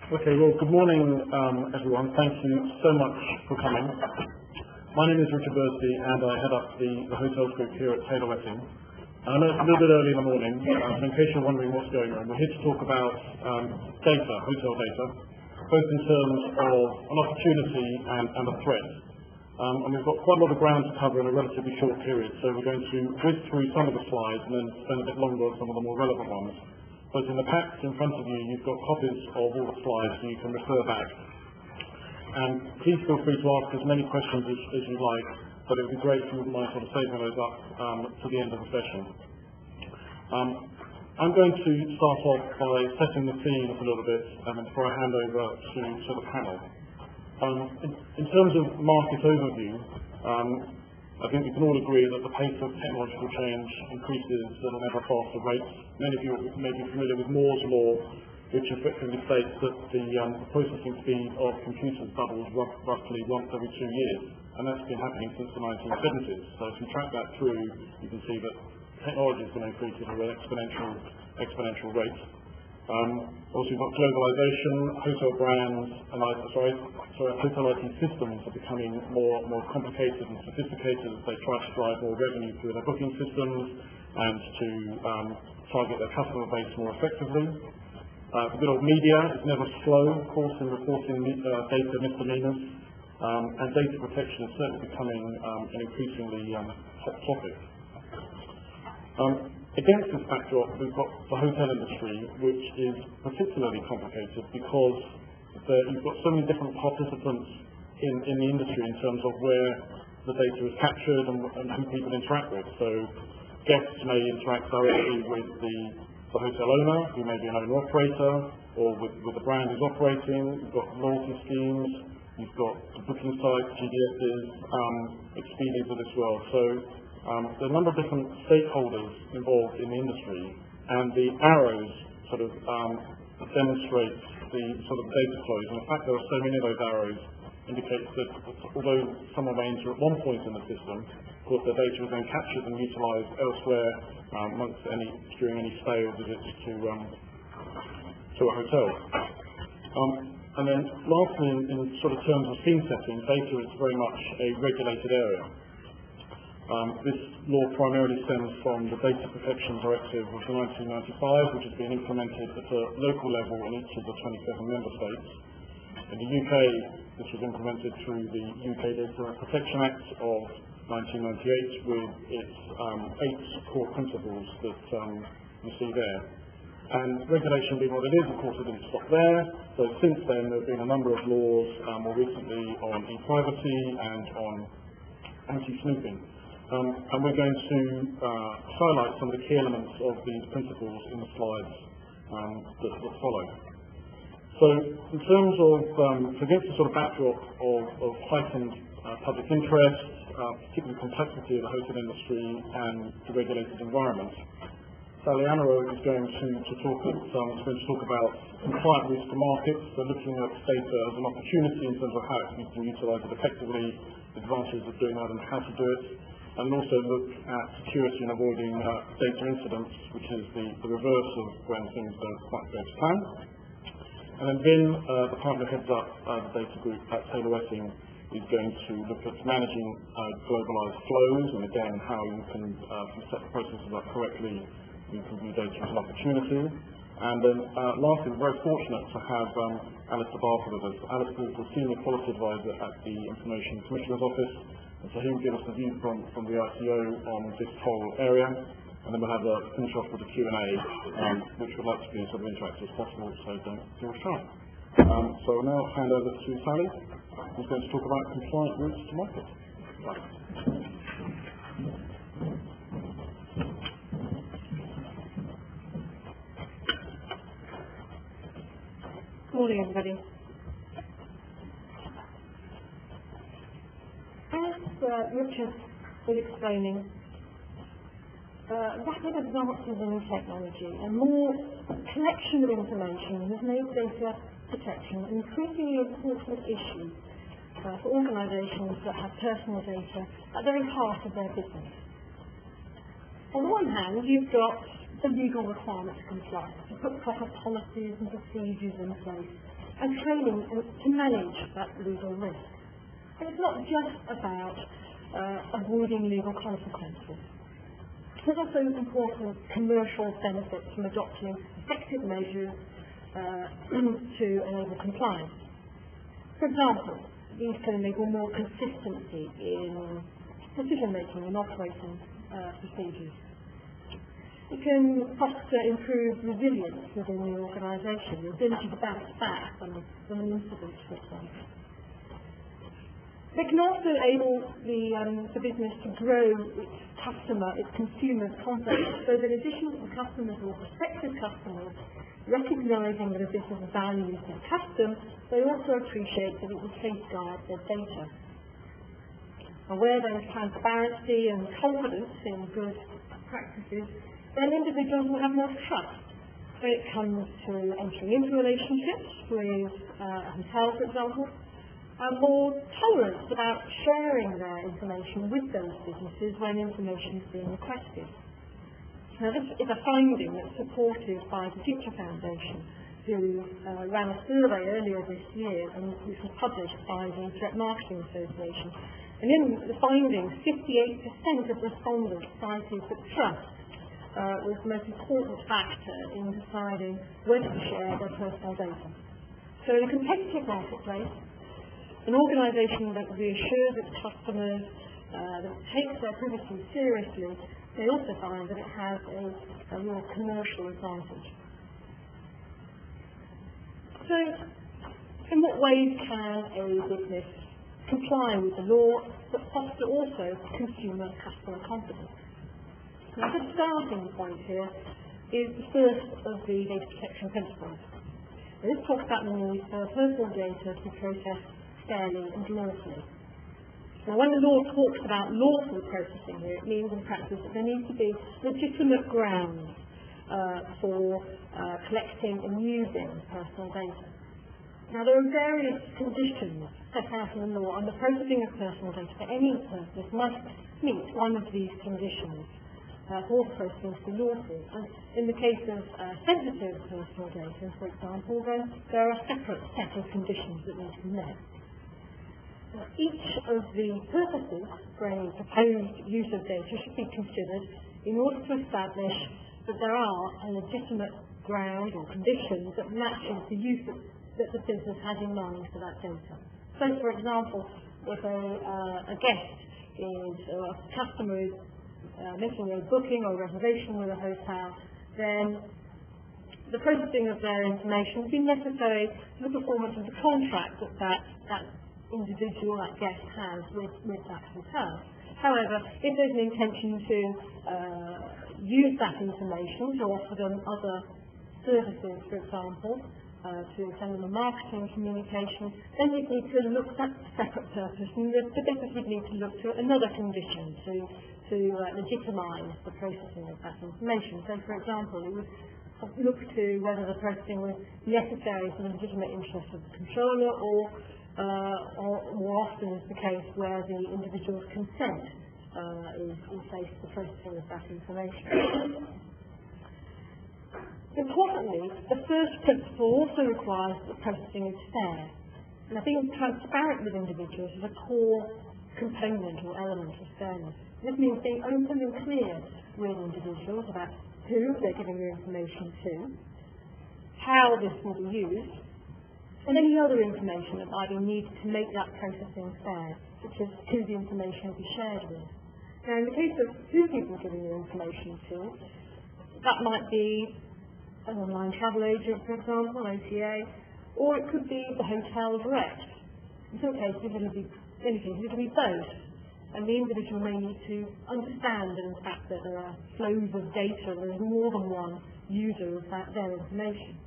Okay, well, good morning, everyone. Thank you so much for coming. My name is Richard Bursby, and I head up the hotels group here at Taylor Wessing. I know it's a little bit early in the morning, but in case you're wondering what's going on, we're here to talk about data, hotel data, both in terms of an opportunity and a threat. And we've got quite a lot of ground to cover in a relatively short period, so we're going to whiz through some of the slides and then spend a bit longer on some of the more relevant ones. But in the packs in front of you, you've got copies of all the slides, so you can refer back. And please feel free to ask as many questions as you like, but it would be great if you wouldn't mind sort of saving those up to the end of the session. I'm going to start off by setting the scene a little bit before I hand over to the panel. In terms of market overview, I think we can all agree that the pace of technological change increases at an ever faster rate. Many of you may be familiar with Moore's law, which effectively states that the processing speed of computers doubles roughly once every 2 years, and that's been happening since the 1970s. So if you track that through, you can see that technology is going to increase at an exponential rate. Also, you've got globalization, hotel brands, and hotel IT systems are becoming more complicated and sophisticated as they try to drive more revenue through their booking systems and to target their customer base more effectively. The good old media is never slow, of course, in reporting data misdemeanors, and data protection is certainly becoming an increasingly hot topic. Against this backdrop, we've got the hotel industry, which is particularly complicated because you've got so many different participants in the industry in terms of where the data is captured and who people interact with. So guests may interact directly with the hotel owner, who may be an owner-operator, or with the brand who's operating. You've got loyalty schemes, you've got the booking sites, GDSs, Expedias as well. So there are a number of different stakeholders involved in the industry, and the arrows sort of demonstrate the sort of data flows. And the fact there are so many of those arrows indicates that although someone may enter at one point in the system, of course their data is then captured and utilised elsewhere during any stay or visits to a hotel. And then lastly, in sort of terms of scene setting, data is very much a regulated area. This law primarily stems from the Data Protection Directive of 1995, which has been implemented at a local level in each of the 27 member states. In the UK, this was implemented through the UK Data Protection Act of 1998 with its 8 core principles that you see there. And regulation being what it is, of course, it didn't stop there. So since then, there have been a number of laws, more recently on e-privacy and on anti-snooping. And we're going to highlight some of the key elements of these principles in the slides that follow. So in terms of, against the sort of backdrop of heightened public interest, particularly complexity of the hotel industry and the regulated environment, Sally Amaro is going to talk about compliant routes to markets, so looking at data as an opportunity in terms of how we can utilise it effectively, the advantages of doing that and how to do it, and also look at security and avoiding data incidents, which is the reverse of when things don't quite go to plan. And then Vin, the partner who heads up the data group at Taylor Wessing, is going to look at managing globalized flows, and again how you can set the processes up correctly. You can view data as an opportunity. And then lastly, we're very fortunate to have Alistair Barker with us. Alistair is the Senior Quality Advisor at the Information Commissioner's Office, and so he will give us a view from the ICO on this whole area, and then we'll have a finish off with a Q&A, which we'd like to be as sort of interactive as possible, so don't feel shy. So I'll now hand over to Sally, who's going to talk about compliant routes to market. Right. Good morning, everybody. As Richard was explaining, rapid advances in technology and more collection of information has made data protection an increasingly important issue for organisations that have personal data at the very heart of their business. On the one hand, you've got the legal requirement to comply, to put proper policies and procedures in place and training to manage that legal risk. And it's not just about avoiding legal consequences. There's also important commercial benefits from adopting effective measures to enable compliance. For example, these can enable more consistency in decision-making and operating procedures. It can foster improved resilience within the organisation, the ability to bounce back from an incident, for example. They can also enable the business to grow its consumers' confidence, so that in addition to the customers or prospective customers recognising that a business values their custom, they also appreciate that it will safeguard their data. And where there is transparency and confidence in good practices, then individuals will have more trust when it comes to entering into relationships with a hotel, for example, and more tolerance about sharing their information with those businesses when information is being requested. Now, this is a finding that's supported by the Future Foundation, who ran a survey earlier this year, and which was published by the Direct Marketing Association. And in the findings, 58% of respondents cited that trust was the most important factor in deciding whether to share their personal data. So in a competitive marketplace, an organisation that reassures its customers, that takes their privacy seriously, they also find that it has a real commercial advantage. So, in what ways can a business comply with the law but foster also customer confidence? Now, the starting point here is the first of the data protection principles. This talks about the need for personal data to be processed fairly and lawfully. Now, when the law talks about lawful processing here, it means in practice that there needs to be legitimate grounds for collecting and using personal data. Now, there are various conditions set out in the law, and the processing of personal data for any purpose must meet one of these conditions for the processing to be lawful. And in the case of sensitive personal data, for example, then there are a separate set of conditions that need to be met. Each of the purposes for any proposed use of data should be considered in order to establish that there are a legitimate ground or condition that matches the use that the business has in mind for that data. So, for example, if a guest or a customer is making a booking or reservation with a hotel, then the processing of their information would be necessary for the performance of the contract that individual, that guest, has with that hotel. However, if there's an intention to use that information to offer them other services, for example, to send them a marketing communication, then you'd need to look at a separate purpose, and the business would need to look to another condition to legitimise the processing of that information. So, for example, it would look to whether the processing was necessary for the legitimate interests of the controller, or more often is the case where the individual's consent is based for the processing of that information. Importantly, the first principle also requires that the processing is fair. And I think transparent with individuals is a core component or element of fairness. This means being open and clear with individuals about who they're giving their information to, how this will be used, and any other information that might be needed to make that processing fair, such as who the information will be shared with. Now, in the case of who people are giving their information to, that might be an online travel agent, for example, OTA, or it could be the hotel direct. In some cases, it'll be both, and the individual may need to understand, in fact, that there are flows of data, there is more than one user of their information.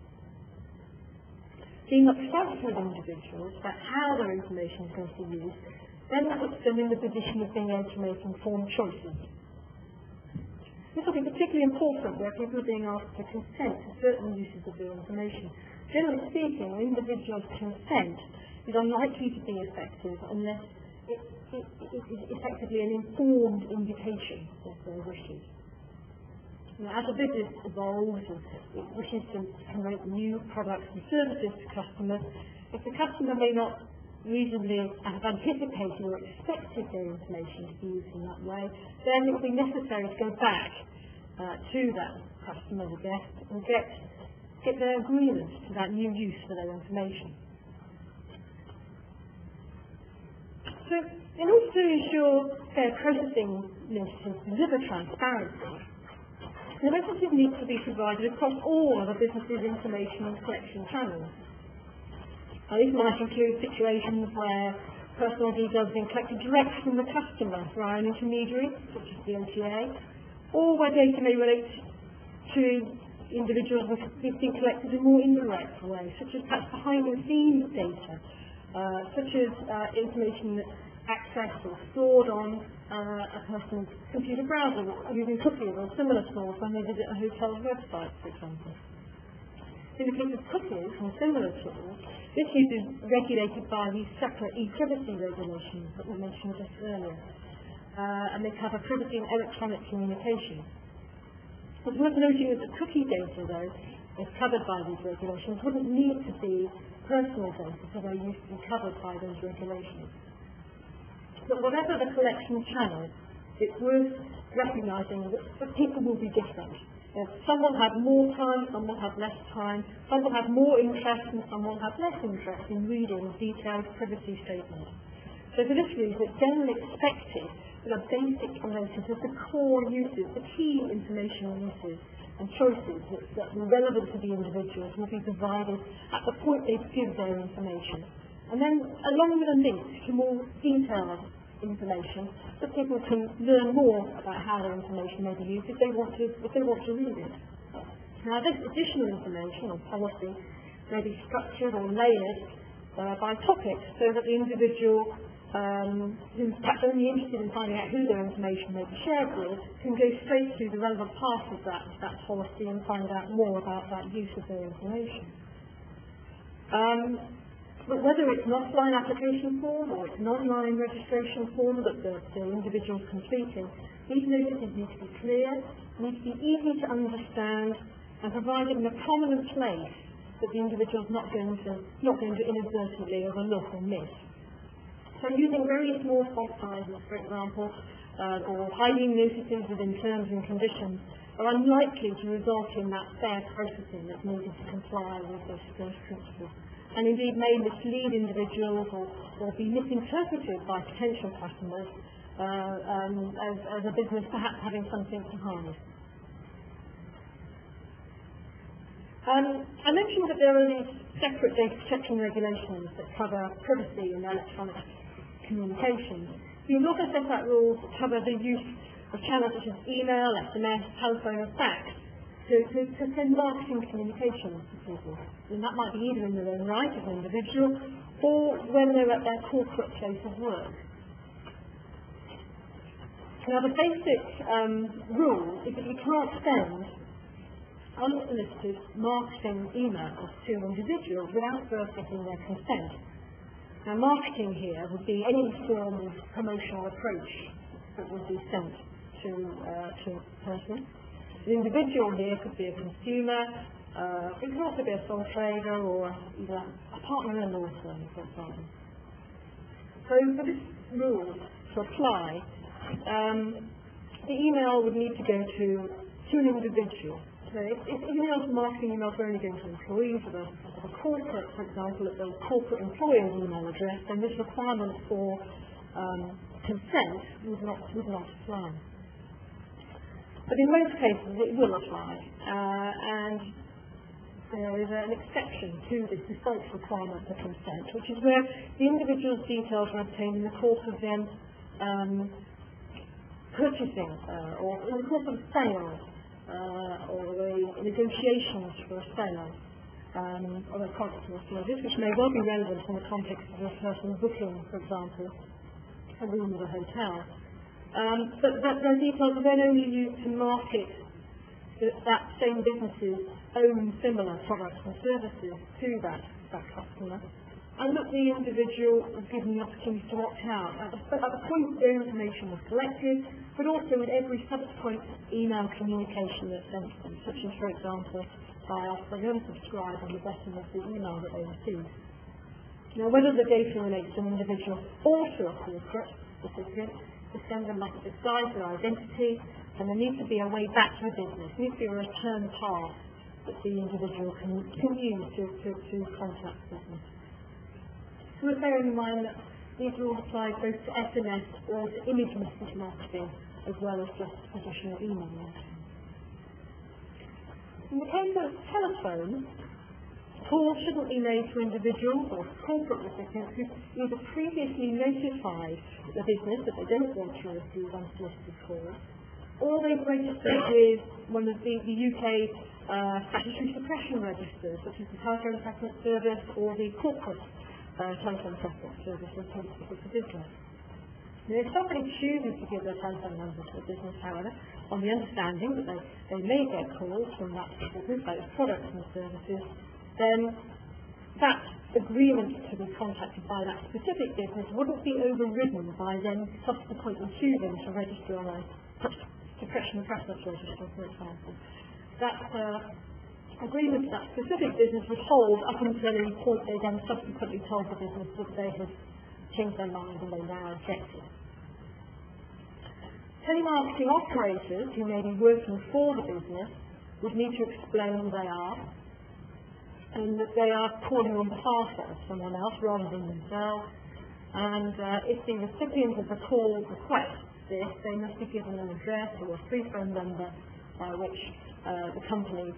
Being upfront with individuals about how their information is going to be used then puts them in the position of being able to make informed choices. This will be particularly important where people are being asked to consent to certain uses of their information. Generally speaking, an individual's consent is unlikely to be effective unless it is effectively an informed indication of their wishes. Now, as a business evolves and it wishes to promote new products and services to customers, if the customer may not reasonably have anticipated or expected their information to be used in that way, then it will be necessary to go back to that customer or guest and get their agreement to that new use for their information. So, in order to ensure fair processing notices deliver transparency, the notices need to be provided across all of a business's information collection channels. Now, this might include situations where personal details have been collected direct from the customer via an intermediary, such as the OTA, or where data may relate to individuals that have been collected in more indirect ways, such as perhaps behind-the-scenes data, such as information that's accessed or stored on a person's computer browser using cookies or similar tools when they visit a hotel's website, for example. In the case of cookies and similar tools, this use is regulated by these separate e-privacy regulations that were mentioned just earlier, and they cover privacy and electronic communication. It's worth noting that the cookie data, though, is covered by these regulations, wouldn't need to be personal data for their use to be covered by those regulations. But whatever the collection channel, it's worth recognising that people will be different. Some will have more time, some will have less time, some will have more interest and some will have less interest in reading detailed privacy statements. So for this reason, it's generally expected that a basic notice of the core uses, the key information uses and choices that are relevant to the individuals will be provided at the point they give their information. And then, along with a link to more detailed information, that people can learn more about how their information may be used if they want to read it. Now, this additional information or policy may be structured or layered by topics so that the individual who's perhaps only interested in finding out who their information may be shared with can go straight to the relevant part of that policy and find out more about that use of their information. But whether it's an offline application form or it's an online registration form that the individual's completing, these notices need to be clear, need to be easy to understand, and provided in a prominent place that the individual's not going to inadvertently overlook or miss. So using very small font sizes, for example, or hiding notices within terms and conditions are unlikely to result in that fair processing that's needed to comply with those principles, and indeed may mislead individuals or be misinterpreted by potential customers as a business perhaps having something to hide. I mentioned that there are these separate data protection regulations that cover privacy and electronic communications. You've also set out rules that cover the use of channels such as email, SMS, telephone and fax to send marketing communications to people. And that might be either in their own right as an individual or when they're at their corporate place of work. Now the basic rule is that you can't send unsolicited marketing emails to individuals without first getting their consent. Now marketing here would be any form of promotional approach that would be sent to a person. The individual here could be a consumer, it could also be a sole trader or either a partner in a law firm, for example. So for this rule to apply, the email would need to go to an individual. So if marketing emails are only going to employees of a corporate, for example, at the corporate employer's email address, then this requirement for consent would not apply. But in most cases it will apply, and there is an exception to this default requirement for consent, which is where the individual's details are obtained in the course of them purchasing or in the course of sales. Or the negotiations for a sale of a product or service, which may well be relevant in the context of a person booking, for example, a room at a hotel. But their details are then only used to market that same business's own similar products and services to that customer. and that the individual was given the opportunity to opt out at the point their information was collected, but also with every subsequent email communication that's sent to them, such as, for example, by offering unsubscribe on the bottom of the email that they received. Now, whether the data relates to an individual or to a corporate recipient, the sender must disguise their identity, and there needs to be a way back to the business. There needs to be a return path that the individual can use to contact the business. So we're bearing in mind that these rules apply both to SMS or to image message marketing, as well as just traditional email marketing. In the case of telephone, calls shouldn't be made to individuals or corporate recipients who either previously notified the business that they don't want to receive unsolicited calls, or they've registered with one of the UK statutory suppression registers, such as the Telephone Preference Service or the Corporate Telephone Preference Service for the business. Now, if somebody chooses to give their telephone number to a business, however, on the understanding that they may get calls from that business, those products and services, then that agreement to be contacted by that specific business wouldn't be overridden by them subsequently choosing to register on a suppression preference register, for example. That agreement to that specific business would hold up until the point they then subsequently told the business that they had changed their mind and they now objected. Telemarketing operators who may be working for the business would need to explain who they are, and that they are calling on behalf of someone else rather than themselves, and if the recipient of the call requests this, they must be given an address or a free phone number by which the company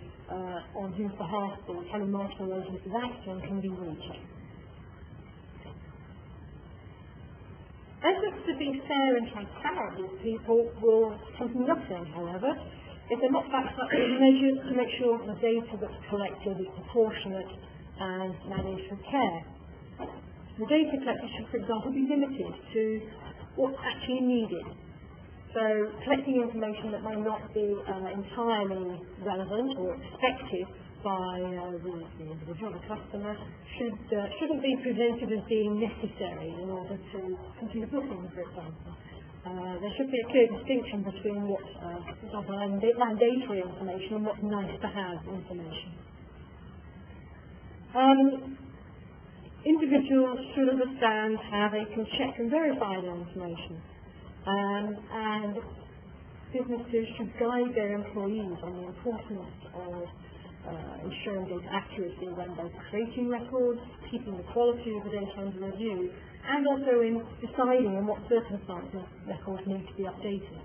on whose behalf the telemarketing agent is acting can be reached. Efforts to be fair and transparent with people will come to nothing, however, if they're not backed up with measures to make sure that the data that's collected is proportionate and managed with care. The data collected should, for example, be limited to what's actually needed. So collecting information that may not be entirely relevant or expected by the individual, the customer, shouldn't be presented as being necessary in order to continue booking, for example. There should be a clear distinction between what's, for example, mandatory information and what's nice-to-have information. Individuals should understand how they can check and verify their information. And businesses should guide their employees on the importance of ensuring data accuracy when both creating records, keeping the quality of the data under review, and also in deciding in what circumstances records need to be updated.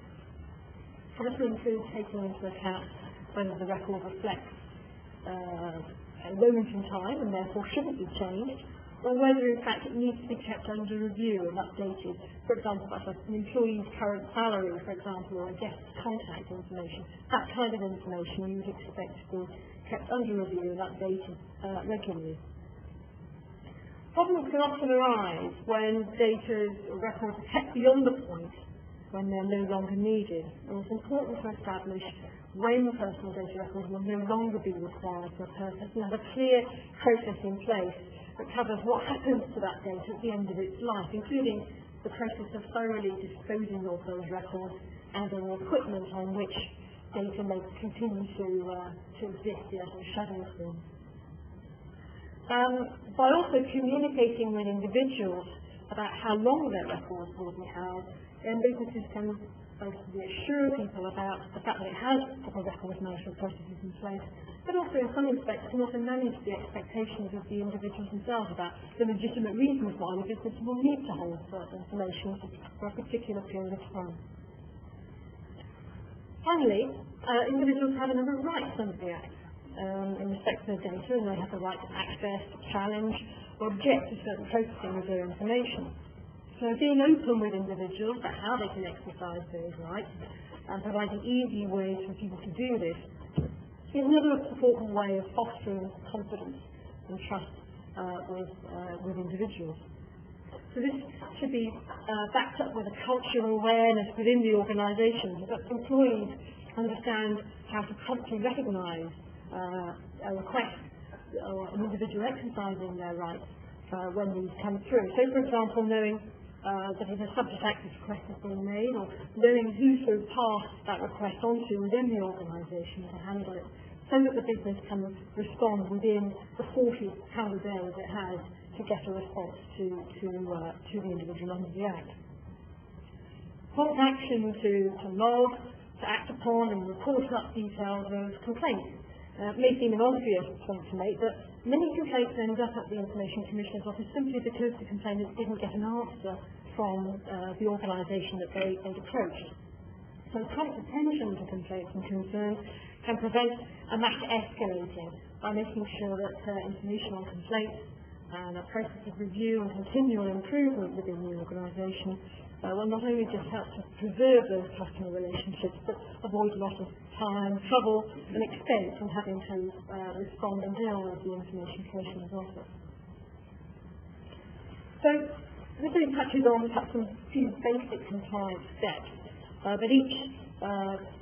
This will include taking into account whether the record reflects a moment in time and therefore shouldn't be changed, or whether in fact it needs to be kept under review and updated. For example, that's an employee's current salary, for example, or a guest's contact information. That kind of information you would expect to be kept under review and updated regularly. Problems can often arise when data or records are kept beyond the point when they're no longer needed. And it's important to establish when personal data records will no longer be required for a purpose and have a clear process in place that covers what happens to that data at the end of its life, including the process of thoroughly disposing of those records and any equipment on which data may continue to exist as a shadow form. By also communicating with individuals about how long their records will be held, then businesses can basically assure people about the fact that it has proper records management processes in place, but also in some respects can also manage the expectations of the individuals themselves about the legitimate reasons why the business will need to hold certain information for a particular period of time. Finally, individuals have a number of rights under the Act in respect to their data, and they have the right to access, to challenge, or object to certain processing of their information. So being open with individuals about how they can exercise those rights and providing easy ways for people to do this is another important way of fostering confidence and trust with individuals. So this should be backed up with a culture of awareness within the organisation, so that employees understand how to promptly recognise a request or an individual exercising their rights when these come through. So, for example, knowing that if a subject access request has been made, or knowing who to pass that request onto within the organisation to handle it, so that the business can respond within the 40 calendar days it has to get a response to the individual under the Act. Prompt action to log, to act upon and report up details of complaints. It may seem an obvious point to make, but many complaints end up at the Information Commissioner's office simply because the complainant didn't get an answer from the organisation that they'd approached. So prompt attention to complaints and concerns can prevent a matter escalating by making sure that information on complaints and a process of review and continual improvement within the organisation will not only just help to preserve those customer relationships, but avoid a lot of time, trouble and expense in having to respond and deal with the Information Commissioner's office. So this really touches on perhaps some few basic compliance steps, but each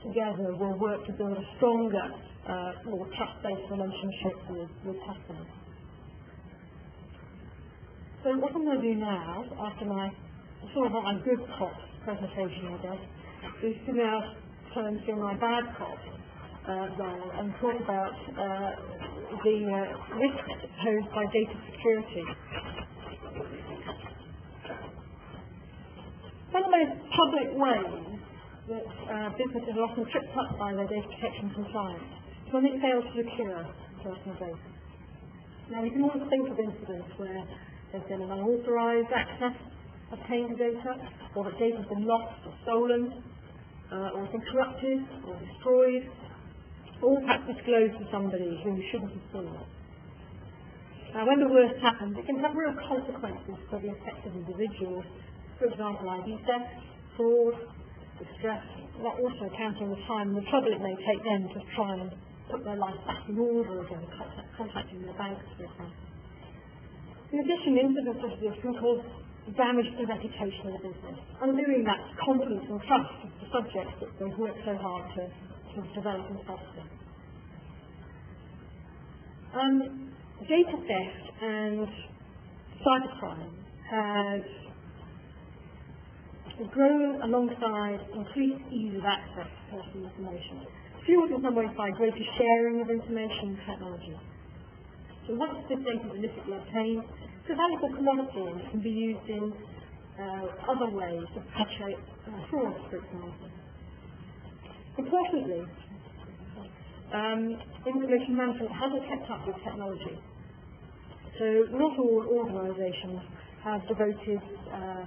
together will work to build a stronger, more trust-based relationship with customers. So what I'm going to do now, after my sort of my good cop presentation, I guess, is to now turn to my bad cop role and talk about the risks posed by data security. One of the most public ways that businesses are often tripped up by their data protection compliance is when it fails to secure personal data. Now, you can always think of incidents where there's been an unauthorised access obtained data, or that data has been lost or stolen, or has been corrupted or destroyed, or perhaps disclosed to somebody who shouldn't have seen it. Now, when the worst happens, it can have real consequences for the affected individuals. For example, ID theft, fraud, distress, not also counting the time and the trouble it may take them to try and put their life back in order again, contacting their banks, for example. In addition, incidents such as this can cause damage to the reputation of the business, undoing that confidence and trust of the subjects that they've worked so hard to develop and foster. Data theft and cybercrime has grown alongside increased ease of access to personal information, fueled in some ways by greater sharing of information technology. So once this data is illicitly obtained, it's a valuable commodity and can be used in other ways to perpetuate fraud, for example. Importantly, information management hasn't kept up with technology. So not all organisations have devoted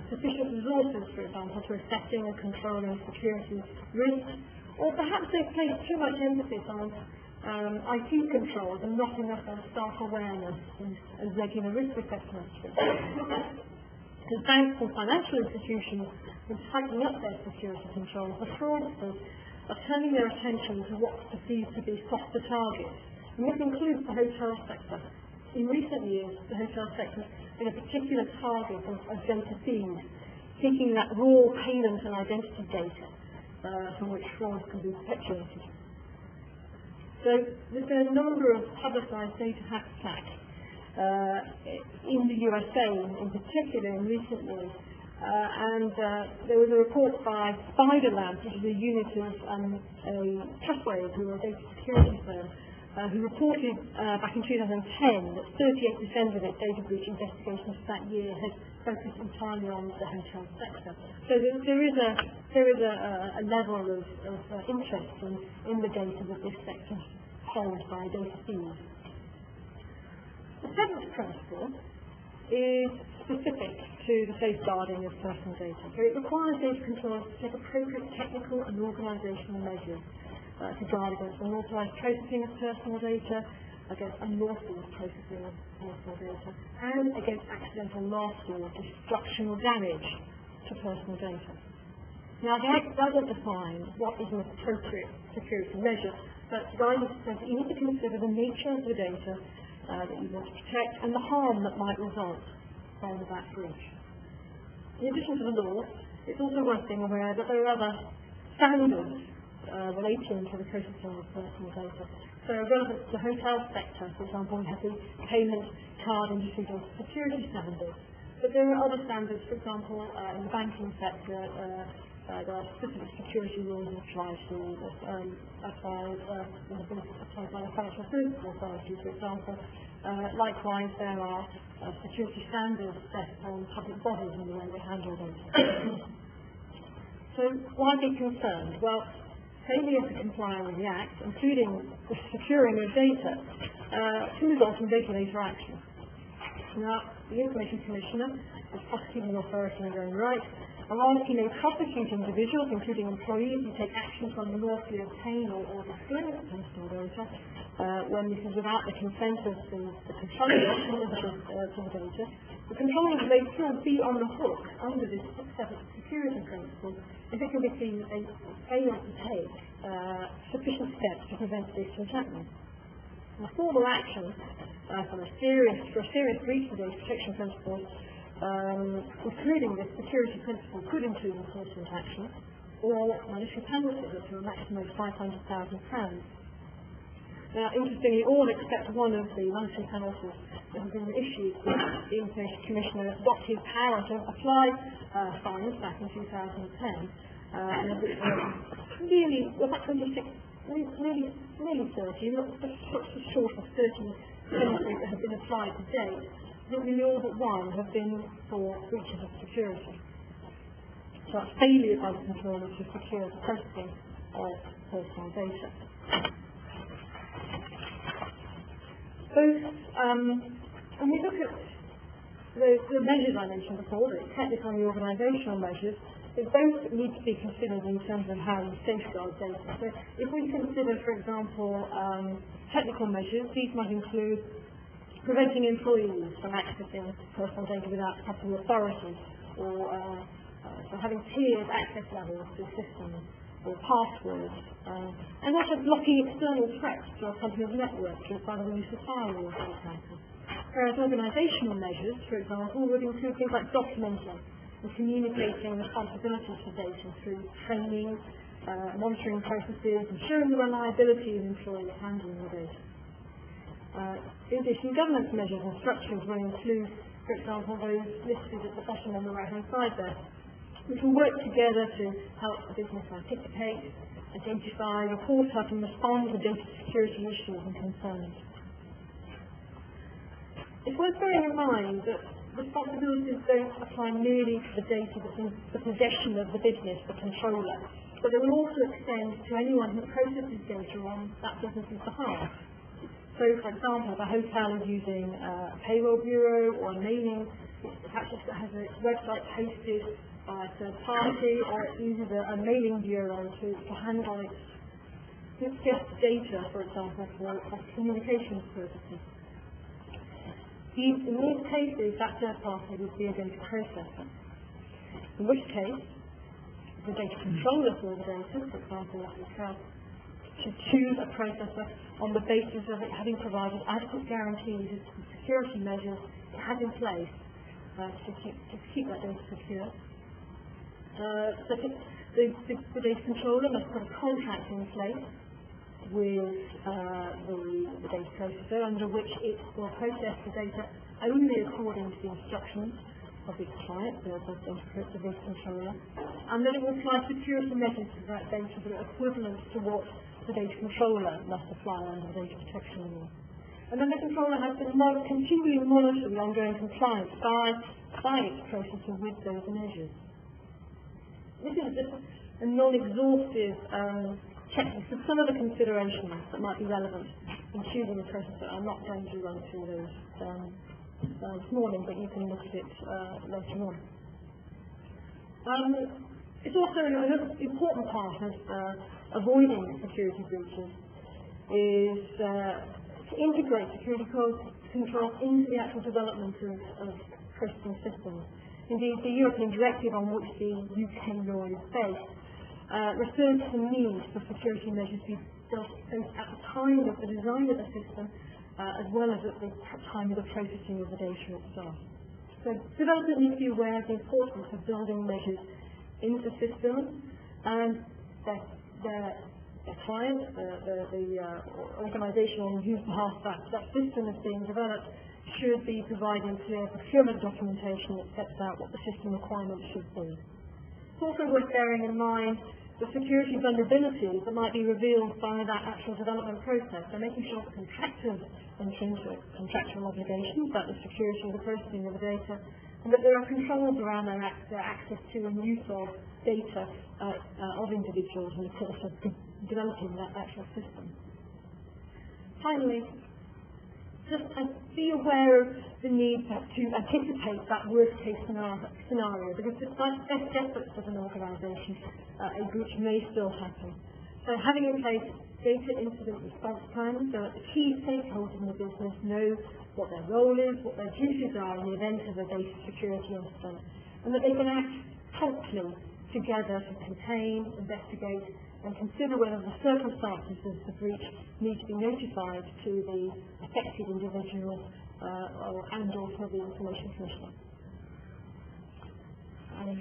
sufficient resources, for example, to assessing and controlling security risks, or perhaps they've placed too much emphasis on IT controls and not enough on staff awareness and regular risk assessments. Because banks and financial institutions are tightening up their security controls, the fraudsters are turning their attention to what's perceived to be softer targets. And this includes the hotel sector. In recent years, the hotel sector has been a particular target of data thieves, seeking that raw payment and identity data from which fraud can be perpetuated. So there's been a number of publicised data hack attacks in the USA in particular in recent years. And there was a report by Spider Labs, which is a unit of Trustwave, who are a data security firm, who reported back in 2010 that 38% of its data breach investigations that year had focused entirely on the hotel sector. So there is a level of interest in the data that this sector holds by data thieves. The seventh principle is specific to the safeguarding of personal data. So it requires data controllers to take appropriate technical and organisational measures to guard against unauthorised processing of personal data, against unlawful processing of personal data, and against accidental loss or destruction or damage to personal data. Now, the Act doesn't define what is an appropriate security measure, but guidance says that you need to consider the nature of the data that you want to protect and the harm that might result from that breach. In addition to the law, it's also worth being aware that there are other standards relating to the processing of personal data. So So relevant to the hotel sector, for example, we have the payment card industry or security standards. But there are other standards, for example, in the banking sector, there are specific security rules applied by the Financial Services Authority, for example. Likewise, there are security standards set on public bodies in the way they handle those. So why be concerned? Well, failure to comply with the Act, including the securing of data, can result in regulator action. Now, the Information Commissioner, as prosecuting authority in their own right, allows he may prosecute individuals, including employees, who take actions unlawfully obtain or disclose personal data, when this is without the consent of the controller to the data. The controller may still be on the hook under this set of security principles if it can be seen that they fail to take sufficient steps to prevent this from happening. A formal action for a serious breach of those protection principles, including this security principle, could include enforcement action or monetary penalties up to a maximum of £500,000. Now, interestingly, all except one of the monetary penalties that have been issued, the Information Commissioner got his power to apply fines back in 2010, and nearly 26, nearly 30, not just short of 30 penalties that have been applied to date. Nearly all but one have been for breaches of security. So that's failure by the controller to secure the processing of personal data. Both, when we look at the measures I mentioned before, the technical and the organisational measures, they both need to be considered in terms of how we safeguard data. So if we consider, for example, technical measures, these might include preventing employees from accessing personal data without proper authority, or so having tiered access levels to systems, or passwords, and also blocking external threats to a company's network through the use of firewalls, for example. Whereas organisational measures, for example, would include things like documenting and communicating responsibilities for data through training, monitoring processes, ensuring the reliability of employees handling the data. In addition, governance measures and structures will include, for example, those listed at the bottom on the right-hand side there, which will work together to help the business anticipate, identify, report up and respond to data security issues and concerns. It's worth bearing in mind that responsibilities don't apply merely to the data that's in the possession of the business, the controller, but they will also extend to anyone who processes data on that business's behalf. So, for example, if a hotel is using a payroll bureau or a mailing, perhaps it has its website hosted by a third party, or it uses a mailing bureau to handle its guest data, for example, for communications purposes. In these cases, that third party would be a data processor, in which case the data controller for the data, for example, should choose a processor on the basis of it having provided adequate guarantees as to the security measures it has in place to keep that data secure. The data controller must put a contract in place with the data processor under which it will process the data only according to the instructions of its client, the data controller, and that it will apply security measures to that data that are equivalent to what the data controller must apply under the data protection law. And then the controller has to continually monitor the ongoing compliance by its processor with those measures. This is just a non-exhaustive checklist of some of the considerations that might be relevant in choosing a processor. I'm not going to run through those this morning, but you can look at it later on. It's also another important part of avoiding security breaches is to integrate security controls into the actual development of processing systems. Indeed, the European directive on which the UK law is based refers to the need for security measures to be built both at the time of the design of the system as well as at the time of the processing of the data itself. So developers need to be aware of the importance of building measures into systems and their client, the organisation on whose behalf that system is being developed, should be providing clear procurement documentation that sets out what the system requirements should be. It's also worth bearing in mind the security vulnerabilities that might be revealed by that actual development process, so making sure that contractors enter into contractual obligations about the security of the processing of the data, and that there are controls around their access to and use of data of individuals in the course of developing that actual system. Finally, just be aware of the need to anticipate that worst-case scenario, because despite the best efforts of an organisation, a breach may still happen. So having in place data incident response plans so that the key stakeholders in the business know what their role is, what their duties are in the event of a data security incident, and that they can act promptly together to contain, investigate, and consider whether the circumstances of the breach need to be notified to the affected individual and also the Information Commissioner. And,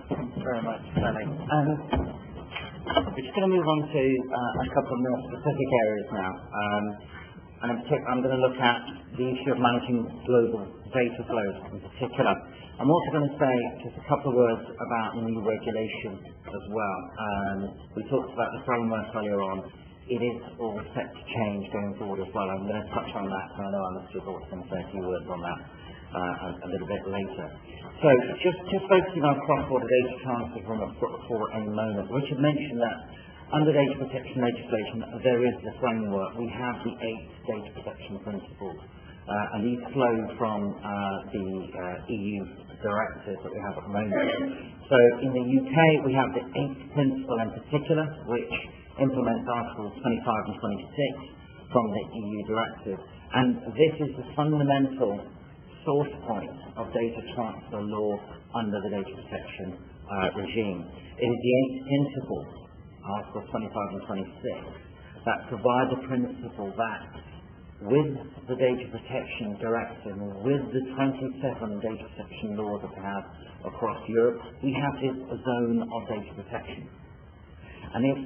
Thank you very much, Sally. We're just going to move on to a couple of more specific areas now. And I'm going to look at the issue of managing global data flows in particular. I'm also going to say just a couple of words about the new regulation as well. We talked about the framework earlier on. It is all set to change going forward as well. I'm going to touch on that, and I know Alistair was going to say a few words on that a little bit later. So just focusing on cross-border data transfer for a moment. Richard mentioned that under data protection legislation, there is the framework. We have the 8 data protection principles, and these flow from the EU directives that we have at the moment. So in the UK, we have the 8th principle in particular, which implements Articles 25 and 26 from the EU directive. And this is the fundamental source point of data transfer law under the data protection regime. It is the 8th principle, Articles 25 and 26, that provide the principle that with the data protection directive, with the 27 data protection laws that we have across Europe, we have this zone of data protection. And if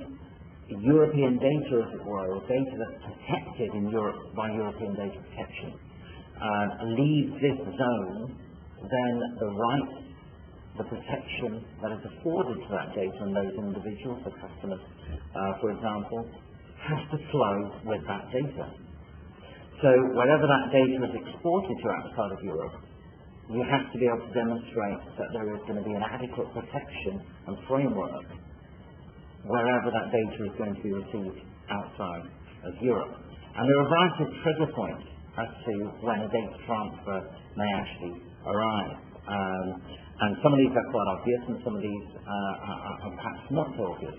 European data, as it were, or data that's protected in Europe by European data protection, leaves this zone, then the rights, the protection that is afforded to that data and those individuals, the customers, for example, has to flow with that data. So wherever that data is exported to outside of Europe, you have to be able to demonstrate that there is going to be an adequate protection and framework wherever that data is going to be received outside of Europe. And there are a variety of trigger points as to when a data transfer may actually arrive. And some of these are quite obvious, and some of these are perhaps not so obvious.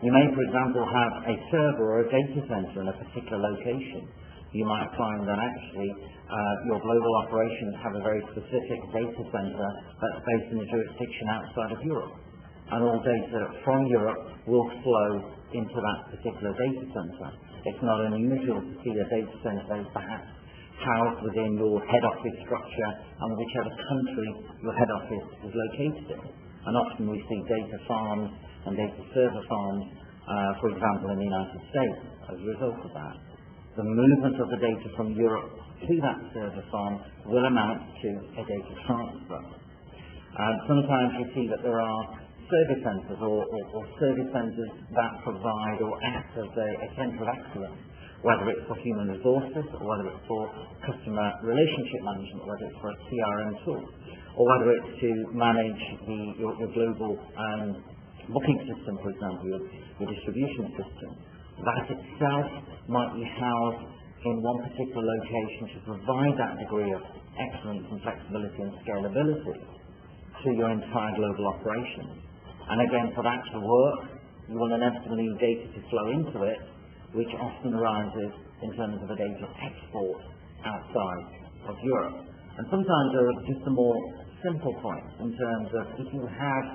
You may, for example, have a server or a data center in a particular location. You might find that actually your global operations have a very specific data center that's based in a jurisdiction outside of Europe. And all data from Europe will flow into that particular data center. It's not unusual to see a data center that is perhaps housed within your head office structure and whichever country your head office is located in. And often we see data farms and data server farms, for example, in the United States, as a result of that. The movement of the data from Europe to that server farm will amount to a data transfer. Sometimes you see that there are service centres or service centres that provide or act as a centre of excellence, whether it's for human resources, or whether it's for customer relationship management, whether it's for a CRM tool, or whether it's to manage your global booking system, for example, your distribution system. That itself might be housed in one particular location to provide that degree of excellence and flexibility and scalability to your entire global operation. And again, for that to work, you will inevitably need data to flow into it, which often arises in terms of a data export outside of Europe. And sometimes there are just a more simple point in terms of if you have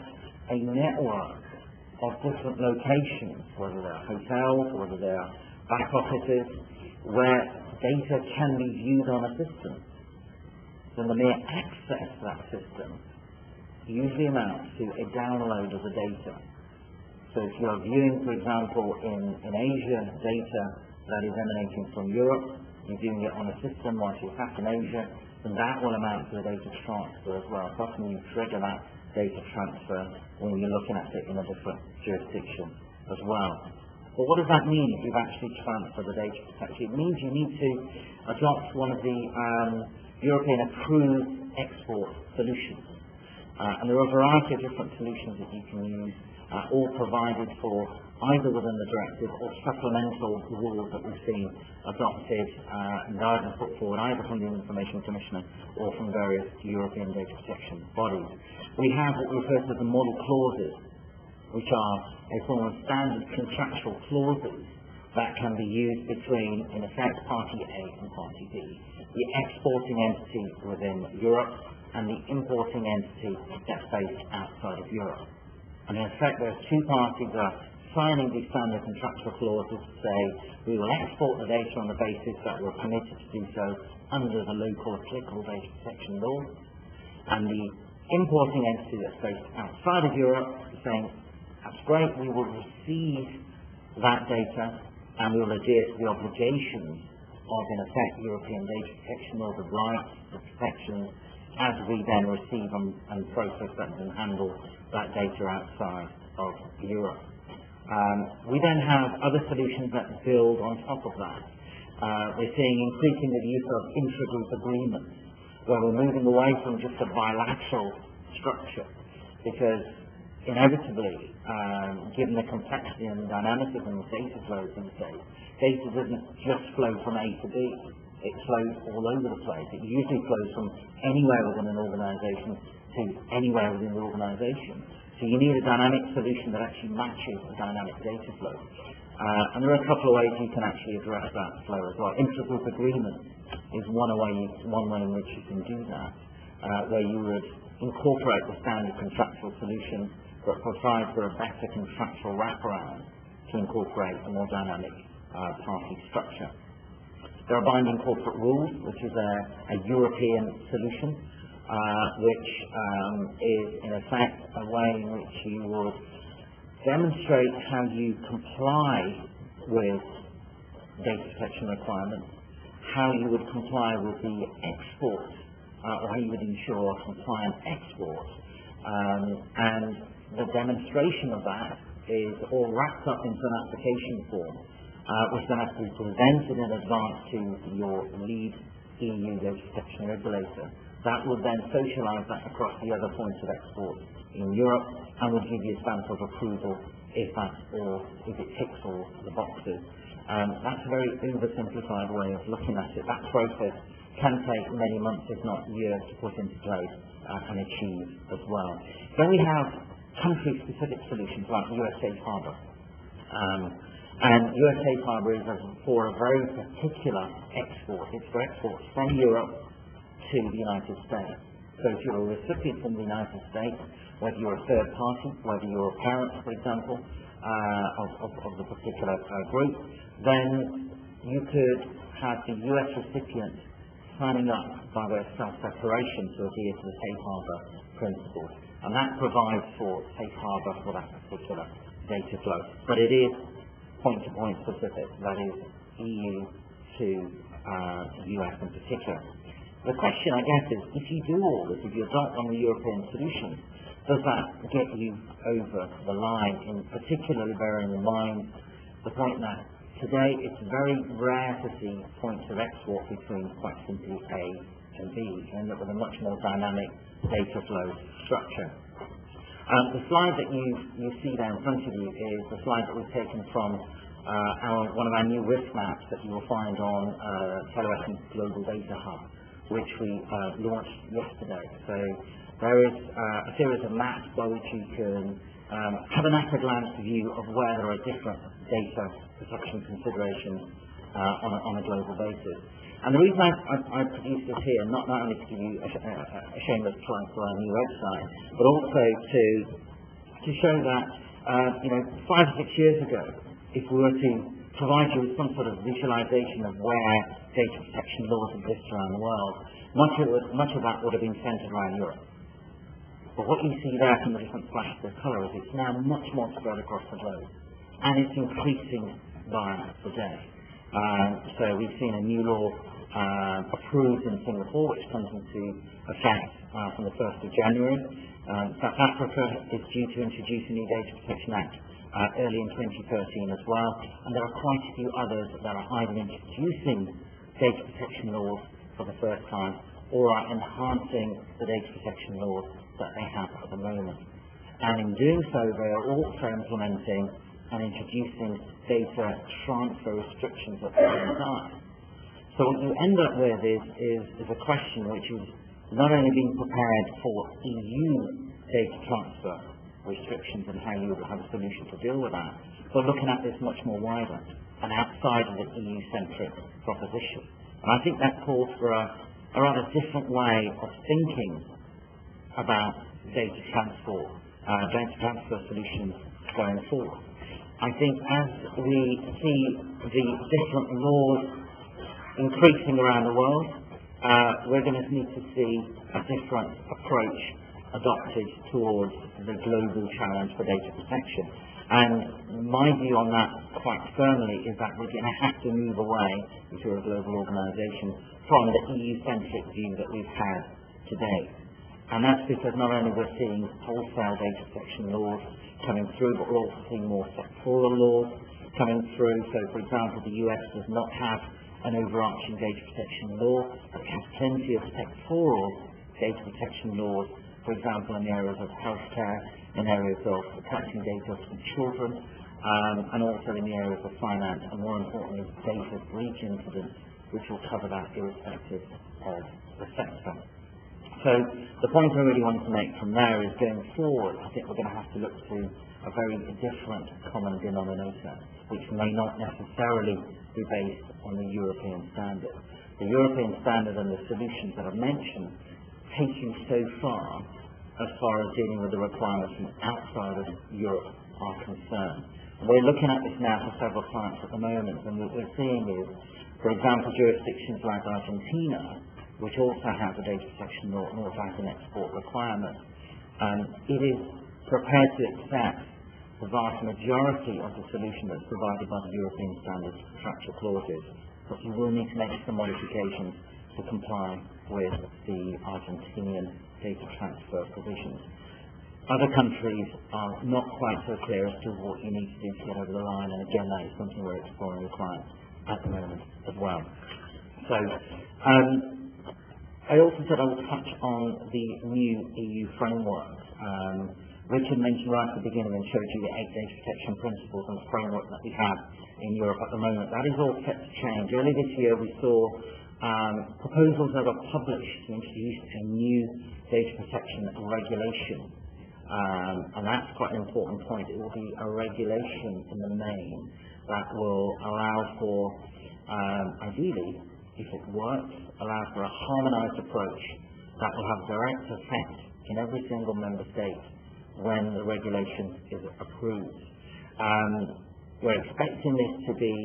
a network of different locations, whether they're hotels, whether they're back offices, where data can be viewed on a system. then the mere access to that system usually amounts to a download of the data. So if you're viewing, for example, in Asia, data that is emanating from Europe, you're viewing it on a system while you're sat in Asia, then that will amount to a data transfer as well. So often you trigger that data transfer when you're looking at it in a different jurisdiction as well. But what does that mean if you've actually transferred the data protection? It means you need to adopt one of the European approved export solutions. And there are a variety of different solutions that you can use, all provided for either within the directive or supplemental rules that we've seen adopted and guidance put forward either from the Information Commissioner or from various European data protection bodies. We have what we refer to as the model clauses, which are a form of standard contractual clauses that can be used between, in effect, Party A and Party B, the exporting entity within Europe and the importing entity that's based outside of Europe. And in effect, those two parties are signing these standard contractual clauses to say we will export the data on the basis that we're permitted to do so under the local applicable data protection law, and the importing entity that's based outside of Europe is saying that's great, we will receive that data and we will adhere to the obligations of, in effect, European data protection law, the rights, the protections, as we then receive and process and handle that data outside of Europe. We then have other solutions that build on top of that. We're seeing increasingly the use of intra-group agreements, where we're moving away from just a bilateral structure, because inevitably, given the complexity and dynamicism of data flows these days, data doesn't just flow from A to B. It flows all over the place. It usually flows from anywhere within an organisation to anywhere within the organisation. So you need a dynamic solution that actually matches the dynamic data flow. And there are a couple of ways you can actually address that flow as well. Intra-group agreement is one way in which you can do that, where you would incorporate the standard contractual solution but provide for a better contractual wraparound to incorporate a more dynamic party structure. There are binding corporate rules, which is a European solution, which is in effect a way in which you would demonstrate how you comply with data protection requirements, how you would comply with the export, or how you would ensure compliant export, and the demonstration of that is all wrapped up into an application form, which then has to be presented in advance to your lead EU data protection regulator. That would then socialise that across the other points of export in Europe and would give you a stamp of approval if it ticks all the boxes. That's a very oversimplified way of looking at it. That process can take many months, if not years, to put into place and achieve as well. Then we have country-specific solutions like US Safe Harbour. And US Safe Harbour is for a very particular export. It's for exports from Europe to the United States. So if you're a recipient from the United States, whether you're a third party, whether you're a parent, for example, of the particular group, then you could have the US recipient signing up by way of self-declaration to adhere to the Safe Harbour principles. And that provides for safe harbour for that particular data flow. But it is point-to-point specific, that is EU to US in particular. The question, I guess, is if you do all this, if you adopt one of the European solutions, does that get you over the line, in particularly bearing in mind the point that today it's very rare to see points of export between quite simply A and B. You end up with a much more dynamic data flow structure. The slide that you see there in front of you is the slide that we've taken from one of our new risk maps that you will find on Wessing Global Data Hub, which we launched yesterday. So there is a series of maps by which you can have an at-a-glance view of where there are different data protection considerations on a global basis. And the reason I produced this here, not only to give you a shameless plug for our new website, but also to show that 5 or 6 years ago, if we were to provide you with some sort of visualization of where data protection laws exist around the world. Much of that would have been centered around Europe. But what you see there from the different flashes of colour is it's now much more spread across the globe. And it's increasing by the day. So we've seen a new law approved in Singapore, which comes into effect from the 1st of January. South Africa is due to introduce a new Data Protection Act early in 2013 as well, and there are quite a few others that are either introducing data protection laws for the first time or are enhancing the data protection laws that they have at the moment. And in doing so, they are also implementing and introducing data transfer restrictions at the same time. So what you end up with is a question which is not only being prepared for EU data transfer restrictions and how you would have a solution to deal with that, but looking at this much more wider and outside of the EU-centric proposition. And I think that calls for a rather different way of thinking about data transfer solutions going forward. I think as we see the different laws increasing around the world, we're going to need to see a different approach adopted towards the global challenge for data protection. And my view on that quite firmly is that we're going to have to move away into a global organisation from the EU-centric view that we've had today. And that's because not only we're seeing wholesale data protection laws coming through, but we're also seeing more sectoral laws coming through. So, for example, the US does not have an overarching data protection law, but it has plenty of sectoral data protection laws, for example, in the areas of healthcare, in areas of protecting data from children, and also in the areas of finance, and more importantly, data breach incidents, which will cover that irrespective of the sector. So the point I really want to make from there is going forward, I think we're going to have to look to a very different common denominator, which may not necessarily be based on the European standard. The European standard and the solutions that I've mentioned take you so far as dealing with the requirements from outside of Europe are concerned. We're looking at this now for several clients at the moment, and what we're seeing is, for example, jurisdictions like Argentina, which also has a data protection law and also has an export requirement, it is prepared to accept the vast majority of the solution that's provided by the European standards contractual clauses, but you will need to make some modifications to comply with the Argentinian data transfer provisions. Other countries are not quite so clear as to what you need to do to get over the line, and again, that is something we're exploring with clients at the moment as well. So, I also said I would touch on the new EU framework. Richard mentioned right at the beginning and showed you the 8 data protection principles and framework that we have in Europe at the moment. That is all set to change. Early this year we saw proposals that were published to introduce a new data protection regulation. And that's quite an important point. It will be a regulation in the main that will allow for, ideally, if it works, allow for a harmonised approach that will have direct effect in every single member state when the regulation is approved. We're expecting this to be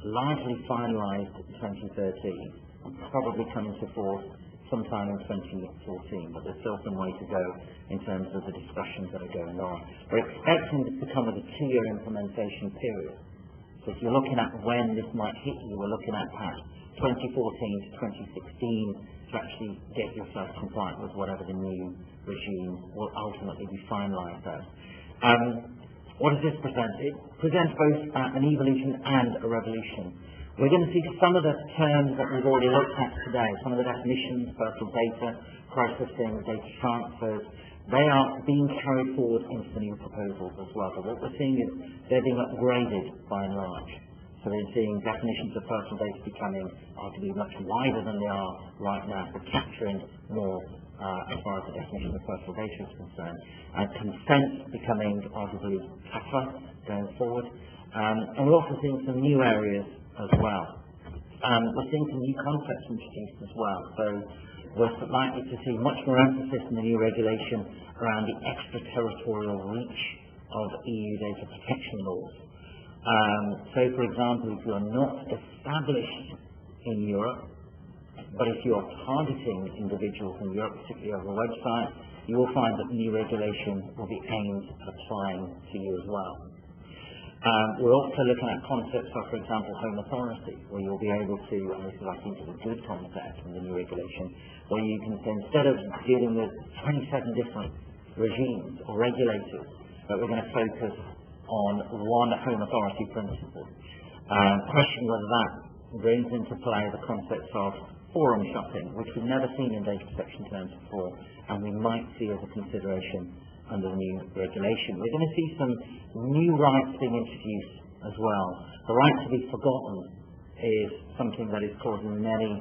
largely finalised in 2013, and probably coming to force sometime in 2014, but there's still some way to go in terms of the discussions that are going on. We're expecting this to come with a 2-year implementation period. So if you're looking at when this might hit you, we're looking at perhaps 2014 to 2016 to actually get yourself compliant with whatever the new regime will ultimately be finalised as. What does this present? It presents both an evolution and a revolution. We're going to see some of the terms that we've already looked at today, some of the definitions, personal data, processing, data transfers, they are being carried forward into the new proposals as well. But what we're seeing is they're being upgraded by and large. So we're seeing definitions of personal data becoming arguably much wider than they are right now, for capturing more as far as the definition of personal data is concerned. Consent becoming arguably tougher going forward. And we're also seeing some new areas as well. We're seeing some new concepts introduced as well. So we're likely to see much more emphasis in the new regulation around the extraterritorial reach of EU data protection laws. So, for example, if you're not established in Europe, but if you're targeting individuals in Europe, particularly over a website, you will find that new regulation will be aimed at applying to you as well. We're also looking at concepts of, for example, home authority, where you'll be able to, and this is I think is a good concept in the new regulation, where you can say, instead of dealing with 27 different regimes or regulators, that we're going to focus on one home authority principle. Question whether that brings into play the concepts of forum shopping, which we've never seen in data protection terms before, and we might see as a consideration under the new regulation. We're going to see some new rights being introduced as well. The right to be forgotten is something that is causing many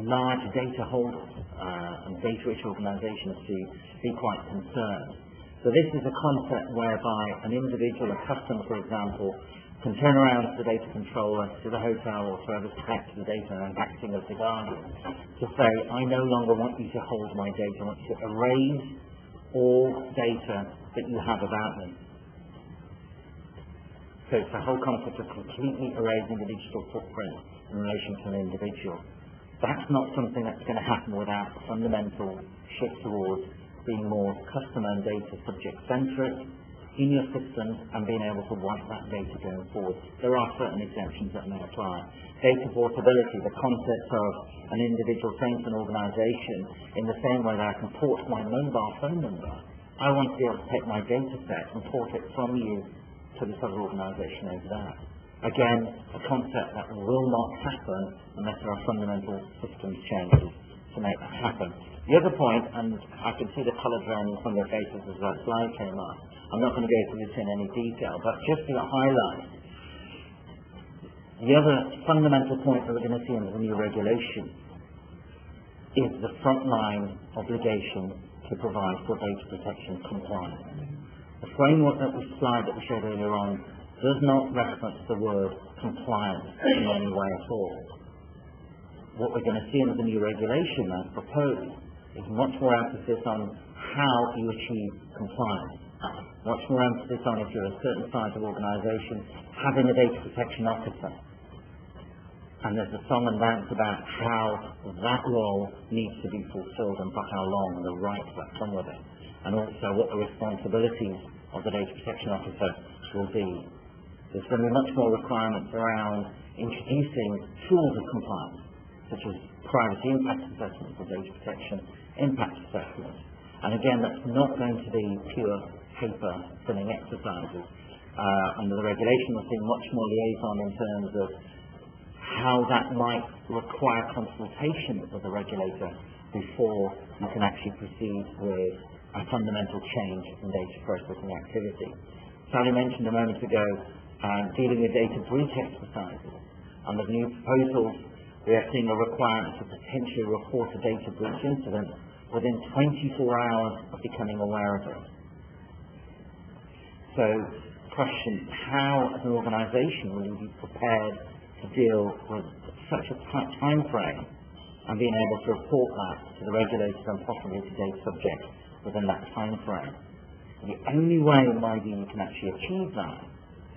large data holders and data-rich organizations to be quite concerned. So this is a concept whereby an individual, a customer, for example, can turn around to the data controller, to the hotel or whoever collects the data and acting as the guardian, to say, I no longer want you to hold my data, I want you to erase all data that you have about me. So it's the whole concept of completely erasing the digital footprint in relation to an individual. That's not something that's going to happen without a fundamental shift towards being more customer and data subject-centric in your systems and being able to wipe that data going forward. There are certain exemptions that may apply. Data portability, the concept of an individual saying to an organization, in the same way that I can port my mobile phone number, I want to be able to take my data set and port it from you to this other organization over there. Again, a concept that will not happen unless there are fundamental systems changes to make that happen. The other point, and I can see the colour drawn from their faces as that slide came up, I'm not going to go through this in any detail, but just to highlight, the other fundamental point that we're going to see under the new regulation is the frontline obligation to provide for data protection compliance. The framework slide that we showed earlier on does not reference the word compliance in any way at all. What we're going to see under the new regulation as proposed is much more emphasis on how you achieve compliance. Much more emphasis on, if you're a certain size of organisation, having a data protection officer. And there's a song and dance about how that role needs to be fulfilled and for how long, and the rights that come with it. And also what the responsibilities of the data protection officer will be. There's going to be much more requirements around introducing tools of compliance, such as privacy impact assessments for data protection, impact assessments. And again, that's not going to be pure paper filling exercises. Under the regulation, we'll see much more liaison in terms of how that might require consultation with the regulator before you can actually proceed with a fundamental change in data processing activity. Sally mentioned a moment ago dealing with data breach exercises. Under the new proposals, we are seeing a requirement to potentially report a data breach incident within 24 hours of becoming aware of it. So, question, how as an organisation will you be prepared to deal with such a tight time frame and being able to report that to the regulators and possibly to data subjects within that time frame? The only way, in my view, you can actually achieve that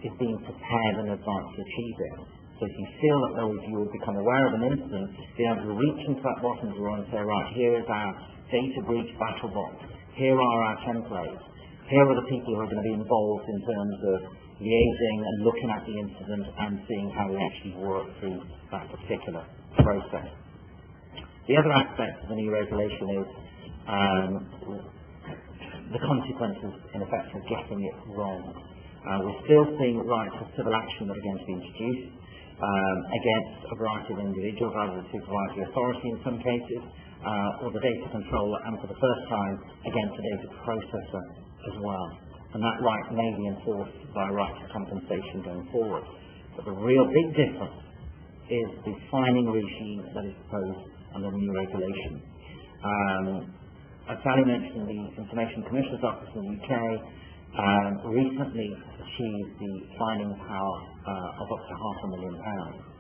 is being prepared in advance to achieve it. So if you feel that those of you will become aware of an incident, be able to reach into that bottom drawer and say, right, here is our data breach battle box, here are our templates, here are the people who are going to be involved in terms of liaising and looking at the incident and seeing how we actually work through that particular process. The other aspect of the new regulation is the consequences, in effect, of getting it wrong. We're still seeing rights of civil action that are going to be introduced against a variety of individuals, either the supervisory authority in some cases, or the data controller, and for the first time, against the data processor as well. And that right may be enforced by a right to compensation going forward. But the real big difference is the fining regime that is proposed under the new regulation. As Sally mentioned, the Information Commissioner's Office in the UK recently achieved the fining power of up to £500,000.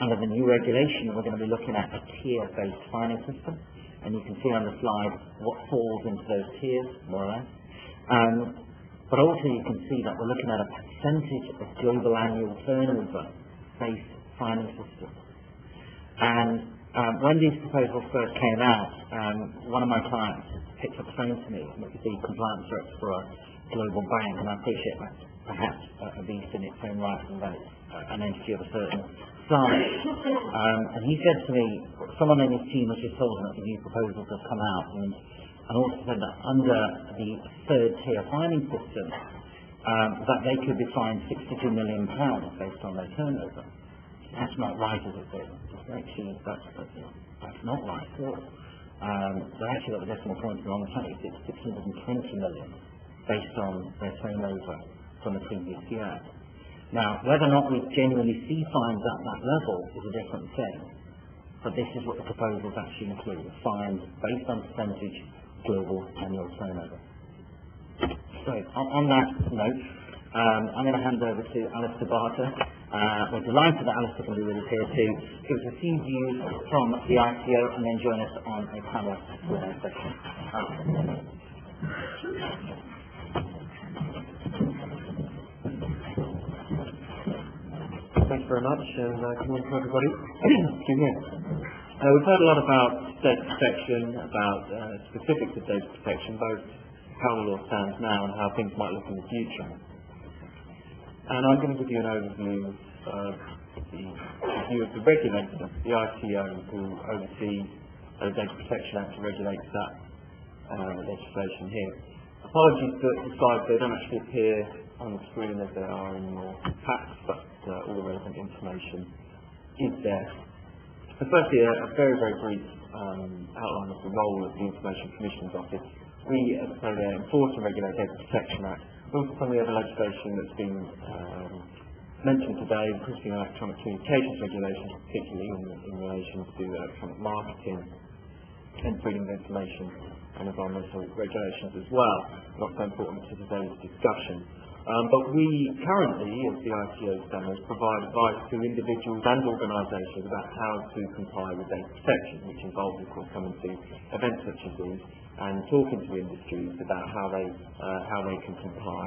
Under the new regulation, we're going to be looking at a tier-based fining system, and you can see on the slide what falls into those tiers, more or less. But also you can see that we're looking at a percentage of global annual turnover-based fining system. And when these proposals first came out, one of my clients picked up the phone to me, and it was the compliance director for a global bank, and I appreciate that perhaps a beast in its own right, and that it's an entity of a certain size. And he said to me, someone in his team has just told him that the new proposals have come out, and also said that under the third tier fining system, that they could be fined £62 million based on their turnover. That's not right, is it, David? Actually, that's not right at all. They actually got the decimal points wrong. Apparently it's 620 million based on their turnover from the previous year. Now, whether or not we genuinely see fines at that level is a different thing. But this is what the proposals actually include: fines based on percentage global annual turnover. So, on that note, I'm going to hand over to Alistair Barter. We're delighted that Alistair can be with us here to give us a few views from the ICO and then join us on a panel Q&A session. Thanks very much, and good morning to everybody. Excuse me. We've heard a lot about data protection, about specifics of data protection, both how the law stands now and how things might look in the future. And I'm going to give you an overview of the view of the regulator, the ICO, who oversees the Data Protection Act and regulates that legislation here. Apologies that the slides, they don't actually appear on the screen as they are in your packs, but all the relevant information is there. So firstly, a very, very brief outline of the role of the Information Commission's Office. We, as I say, enforce and regulate the Data Protection Act. Also, some of the other legislation that's been mentioned today, including electronic communications regulations, particularly in relation to electronic marketing and freedom of information and environmental regulations as well. Not so important to today's discussion. But we currently, as the ICO standards, provide advice to individuals and organisations about how to comply with data protection, which involves, of course, coming to events such as these and talking to industries about how they can comply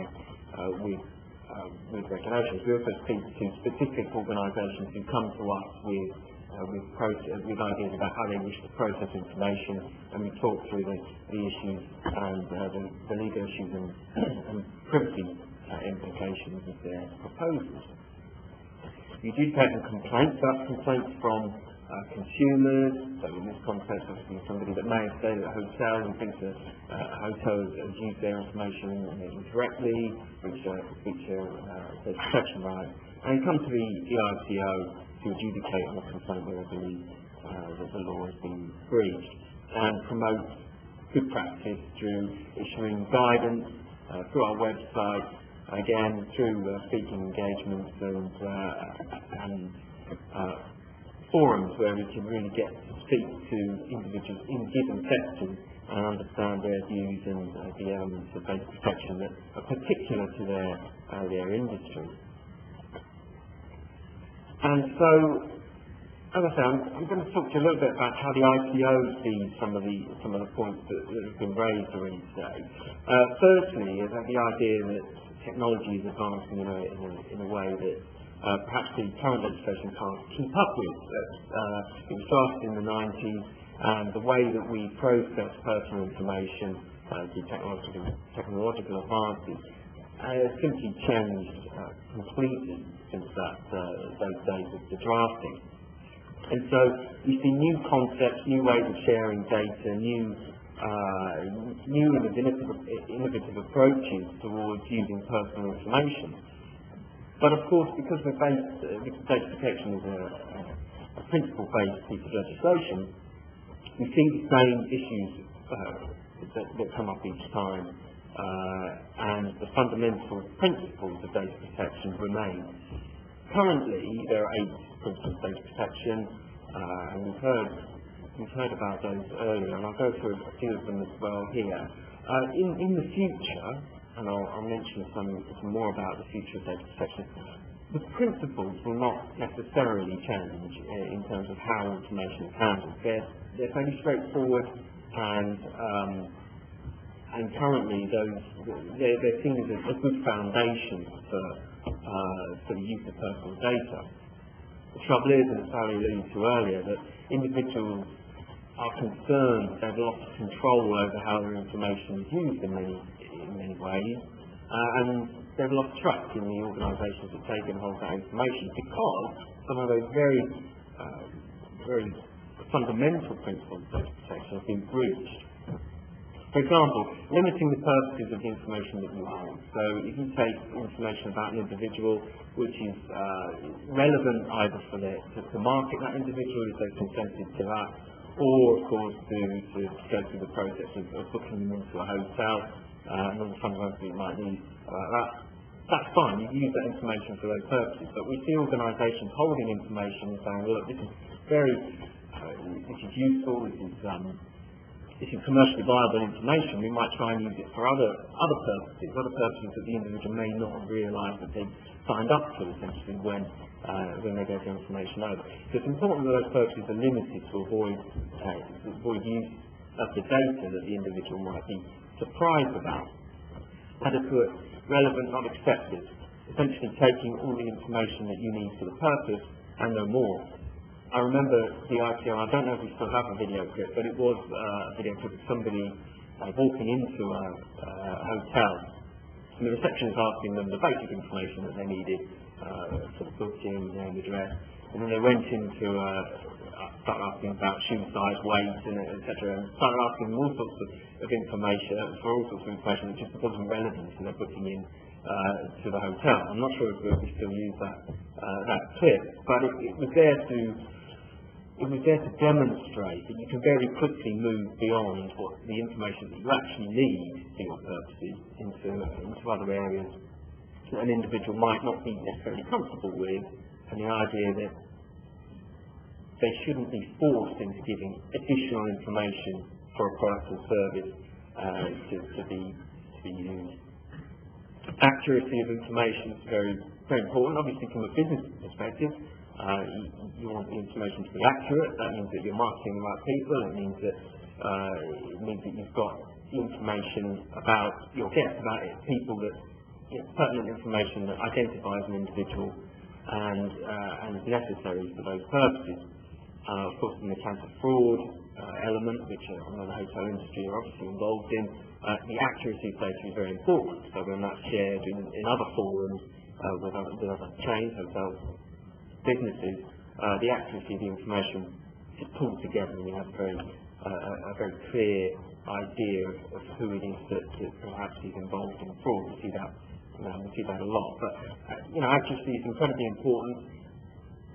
with regulations. We also speak to specific organisations who come to us with ideas about how they wish to process information, and we talk through the issues and the legal issues and privacy implications of their proposals. You do take the complaints, that's complaints from consumers. So in this context, obviously somebody that may have stayed at a hotel and thinks that a hotel has used their information incorrectly, which feature their protection rights, and come to the ICO to adjudicate on a complaint where they believe that the law has been breached, and promote good practice through issuing guidance through our website, again through speaking engagements and forums where we can really get to speak to individuals in given sectors and understand their views and the elements of data protection that are particular to their industry. And so, as I say, I'm going to talk to you a little bit about how the ICO sees some of the points that have been raised already today. Firstly, is that the idea that technology is advancing in a way that perhaps the current legislation can't keep up with. It was started in the 90s, and the way that we process personal information through technological advances has simply changed completely since those days of the drafting. And so we see new concepts, new ways of sharing data, new innovative approaches towards using personal information. But of course, because data protection is a principle-based piece of legislation, we see the same issues that come up each time, and the fundamental principles of data protection remain. Currently, there are 8 principles of data protection, and we've heard about those earlier, and I'll go through a few of them as well here. In the future, and I'll mention some more about the future of data protection, the principles will not necessarily change in terms of how information is handled. They're fairly straightforward, and currently they're seen as a good foundation for for the use of personal data. The trouble is, and Sally alluded to earlier, that individuals are concerned they've lost control over how their information is used in many ways, and they've lost trust in the organisations that take and hold that information because some of those very fundamental principles of data protection have been breached. For example, limiting the purposes of the information that you hold. So if you take information about an individual which is relevant either for to market that individual if they've consented to that, or of course to go through the process of booking them into a hotel and all the functionality you might need about that. That's fine, you can use that information for those purposes, but we see organisations holding information and saying, look, this is this is useful, this is commercially viable information, we might try and use it for other purposes that the individual may not have realised that they signed up to, essentially, when they get the information over. So it's important that those purposes are limited to avoid use of the data that the individual might be surprised about. Adequate, relevant, not excessive. Essentially taking all the information that you need for the purpose and no more. I remember the ITO, I don't know if we still have a video clip, but it was a video clip of somebody walking into a hotel. And the receptionist asking them the basic information that they needed for the booking, name, address, and then they went into started asking about shoe size, weight, and etc. And started asking them all sorts of information, that just wasn't relevant to their booking in to the hotel. I'm not sure if we still use that clip, but it was there to demonstrate that you can very quickly move beyond what the information that you actually need for your purposes into other areas that an individual might not be necessarily comfortable with, and the idea that they shouldn't be forced into giving additional information for a product or service to be used. Accuracy of information is very, very important, obviously from a business perspective. You want the information to be accurate. That means that you're marketing the right people. It means that you've got information about your guests, about people that pertinent information that identifies an individual and is necessary for those purposes. Of course, in the counter-fraud element, which I know the hotel industry are obviously involved in, the accuracy of data is very important. So when that's shared in other forums with other chains, hotels, businesses, the accuracy of the information is pulled together, and you have a very clear idea of who it is that perhaps is involved in fraud. We see that a lot. But accuracy is incredibly important.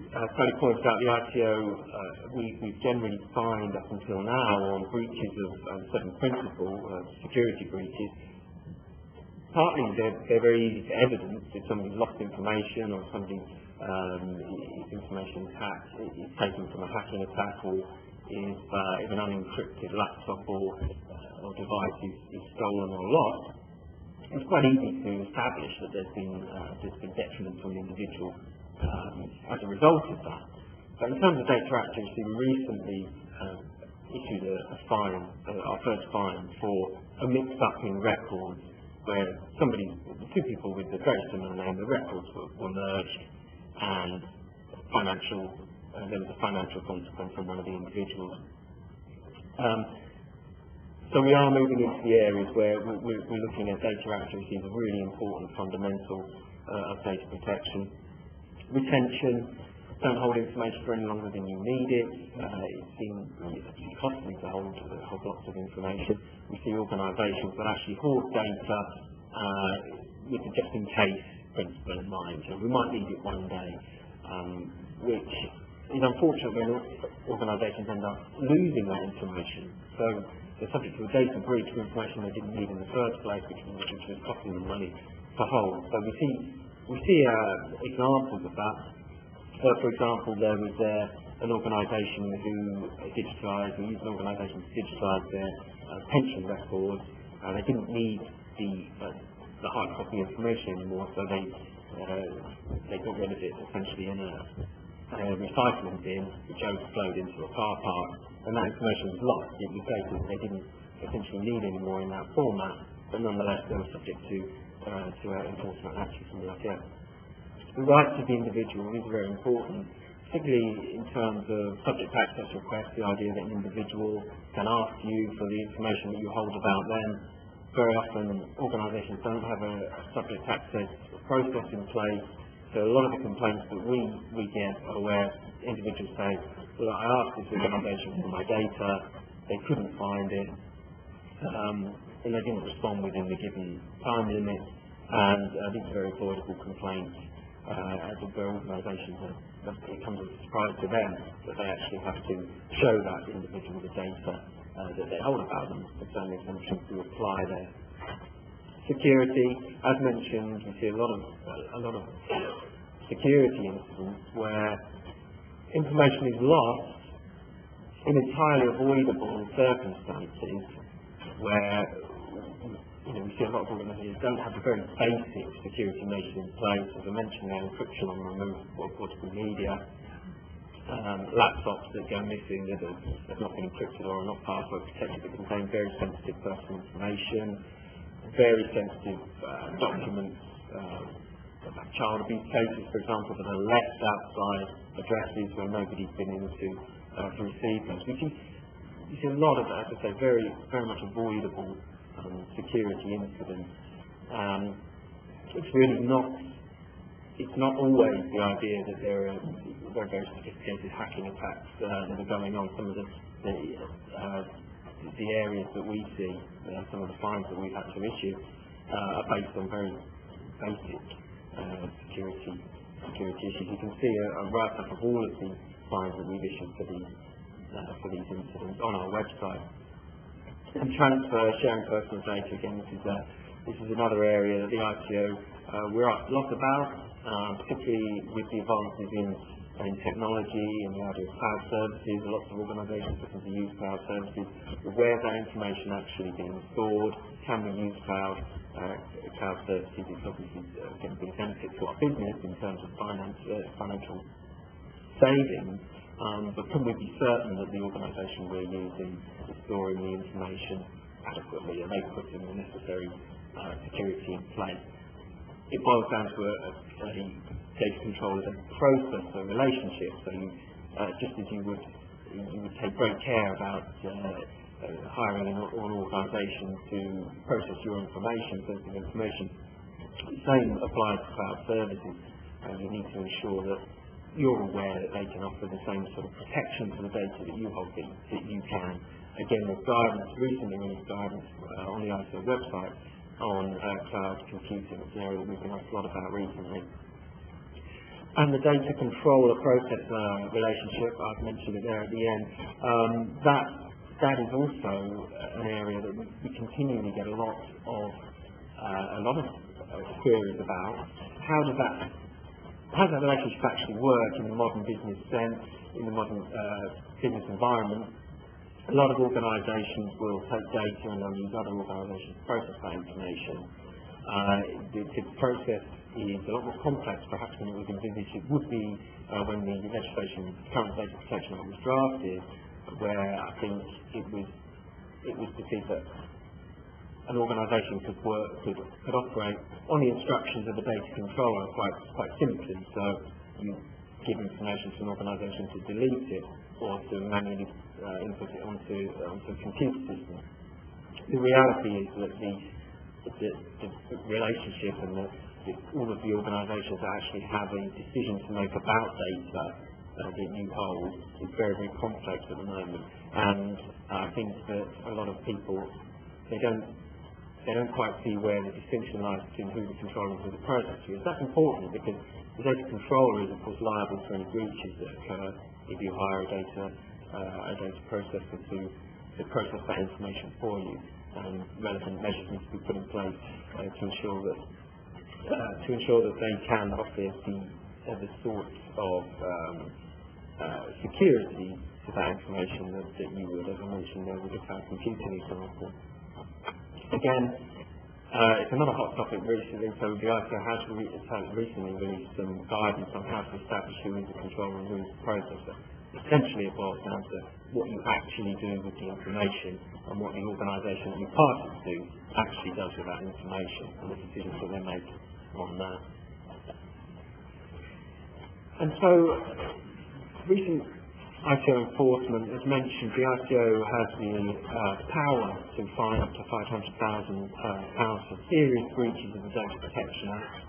Tony pointed out the ITO, we've generally fined up until now on breaches of certain principle security breaches. Partly they're very easy to evidence if somebody's lost information or somebody's information is taken from a hacking attack, or if an unencrypted laptop or device is stolen or lost. It's quite easy to establish that there's been detriment to an individual as a result of that. But in terms of data accuracy, we recently issued our first fine for a mix-up in records, where two people with a very similar name, the records were merged, and there was a financial consequence from one of the individuals. So we are moving into the areas where we're looking at data accuracy as a really important fundamental of data protection. Retention, don't hold information for any longer than you need it. It's costly to hold lots of information. We see organisations that actually hoard data with the just in case principle in mind. So we might need it one day, which is unfortunate when organisations end up losing that information. So they're subject to a data breach for information they didn't need in the first place, which was costing them money to hold. So we see examples of that. For example, there was an organisation who used an organisation to digitalise their pension records. They didn't need the hard copy information anymore, so they got rid of it essentially in a recycling bin, which overflowed into a car park, and that information was lost. It was data that they didn't essentially need anymore in that format, but nonetheless they were subject to enforcement action from the ITO. the rights of the individual is very important, particularly in terms of subject access requests, the idea that an individual can ask you for the information that you hold about them. Very often organisations don't have a subject access process in place, so a lot of the complaints that we get are where individuals say, well, I asked this organisation for my data, they couldn't find it, and they didn't respond within the given time limit, and these are very avoidable complaints. As a very organisation, it comes as a surprise to them that they actually have to show that individual the data that they hold about them, the certain assumptions to apply there. Security, as mentioned, we see a lot of security incidents where information is lost in entirely avoidable circumstances, where we see a lot of organisations don't have the very basic security measures in place. As I mentioned there, encryption on removable portable media, laptops that go missing that have not been encrypted or are not password protected, that contain very sensitive personal information, very sensitive documents, about child abuse cases, for example, that are left outside addresses where nobody's been in to receive those. We see a lot of that, as I say, very, very much avoidable security incidents. It's really not always the idea that there are very, very sophisticated hacking attacks that are going on. Some of the areas that we see, some of the fines that we've had to issue are based on very basic security issues. You can see a write-up of all of the fines that we've issued for these incidents on our website. And sharing personal data, again, this is another area that the ITO we're asked a lot about, particularly with the advances in technology and the idea of cloud services. Lots of organisations looking to use cloud services. Where is that information actually being stored? Can we use cloud services? It's obviously going to be a benefit to our business in terms of financial savings. But can we be certain that the organisation we're using is storing the information adequately, and they put in the necessary security in place? It boils down to a data control as a process, a relationship. So just as you would take great care about hiring an organisation to process your information, sensitive information, the same applies to cloud services. You need to ensure that you're aware that they can offer the same sort of protection to the data that you hold that you can. Again, there's guidance, recently released guidance on the ISO website on cloud computing. It's an area that we've been asked a lot about recently. And the data controller process relationship, I've mentioned it there at the end, that is also an area that we continually get a lot of queries about. How does that relationship actually work in the modern business sense, in the modern business environment? A lot of organisations will take data and they'll use other organisations to process that information. The process is a lot more complex perhaps than it was envisaged it would be when the current data protection act was drafted, where I think it was perceived that an organisation could operate on the instructions of the data controller quite simply. So you give information to an organisation to delete it or to manually input it onto a computer system. The reality is that the relationship and all of the organisations that actually have a decision to make about data that you hold is very, very complex at the moment. And I think that a lot of people, they don't quite see where the distinction lies between who the controller and who the processor is. That's important because the data controller is, of course, liable for any breaches that occur if you hire a data processor to process that information for you. And relevant measures need to be put in place to ensure that they can offer the sorts of security to that information that you would, as I mentioned there, with a cloud computing example. Again, it's another hot topic recently, so the ISO has recently released some guidance on how to establish who is the controller and who is the processor. Essentially, it boils down to what you actually do with the information and what the organisation that you pass it to actually does with that information and the decisions that they make on that. And so, recent ITO enforcement, as mentioned, the ITO has the power to fine up to £500,000 for serious breaches of the Data Protection Act.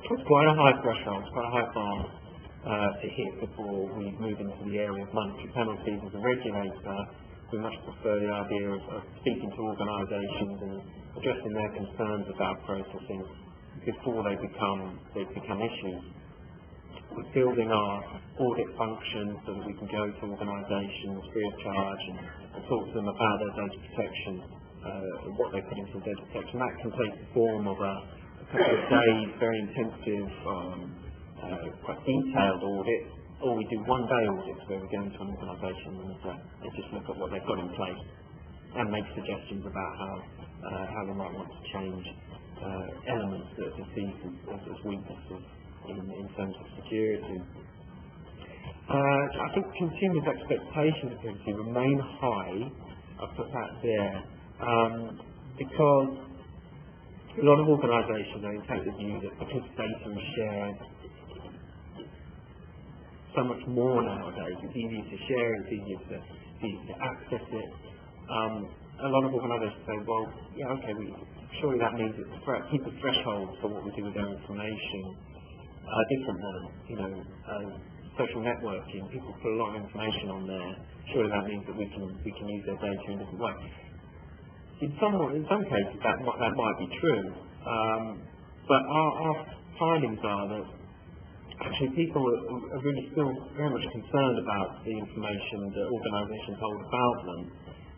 It's quite a high threshold, quite a high bar to hit before we move into the area of monetary penalties. As a regulator, we much prefer the idea of speaking to organisations and addressing their concerns about processing before they become issues. We're building our audit function so that we can go to organisations free of charge and talk to them about their data protection, what they put into data protection. That can take the form of a couple of days, very intensive, quite detailed audit, or we do one-day audits where we go into an organisation and just look at what they've got in place and make suggestions about how they might want to change elements that are perceived as weaknesses in terms of security. I think consumers' expectations of privacy remain high. I've put that there because a lot of organisations take the view that because data is shared so much more nowadays, it's easier to share, it's easier to access it. A lot of organisations say, well, yeah, okay, surely that means that keep the threshold for what we do with our information different than, social networking. People put a lot of information on there. Surely that means that we can use their data in different ways. In some cases that might be true, but our findings are that actually people are really still very much concerned about the information that organisations hold about them.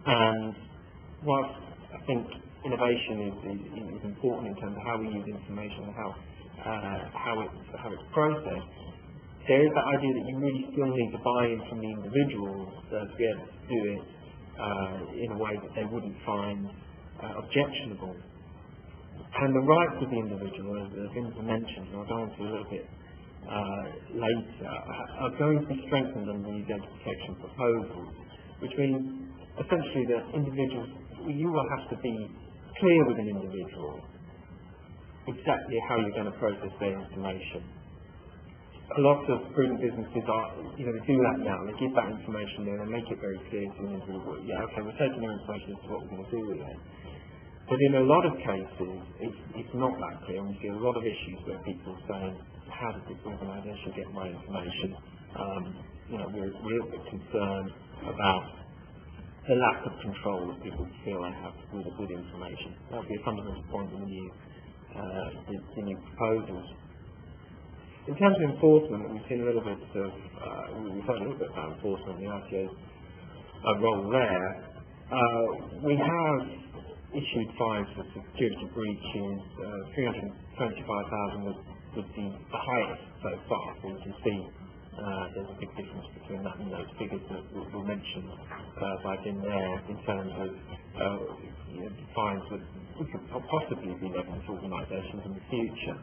And whilst I think innovation is important in terms of how we use information and how it's processed, there is that idea that you really still need to buy in from the individual to be able to do it in a way that they wouldn't find objectionable. And the rights of the individual, as been mentioned, and I'll go into a little bit later, are going to be strengthened under these data protection proposals, which means essentially that individuals, you will have to be clear with an individual exactly how you're going to process their information. A lot of prudent businesses they do that now. They give that information there, they make it very clear to the individual, we're taking your information as to what we're going to do with it. But in a lot of cases, it's not that clear, and we see a lot of issues where people are saying, how did this organisation get my information? We're a bit concerned about the lack of control that people feel they have with information. That would be a fundamental point in the new proposals. In terms of enforcement, we've seen a little bit of, we've heard a little bit about enforcement, the ITO's role there. We have issued fines for security breaches. 325,000 was the highest so far. So you can see there's a big difference between that and those figures that were mentioned by Jim there in terms of fines that could possibly be levied to organisations in the future.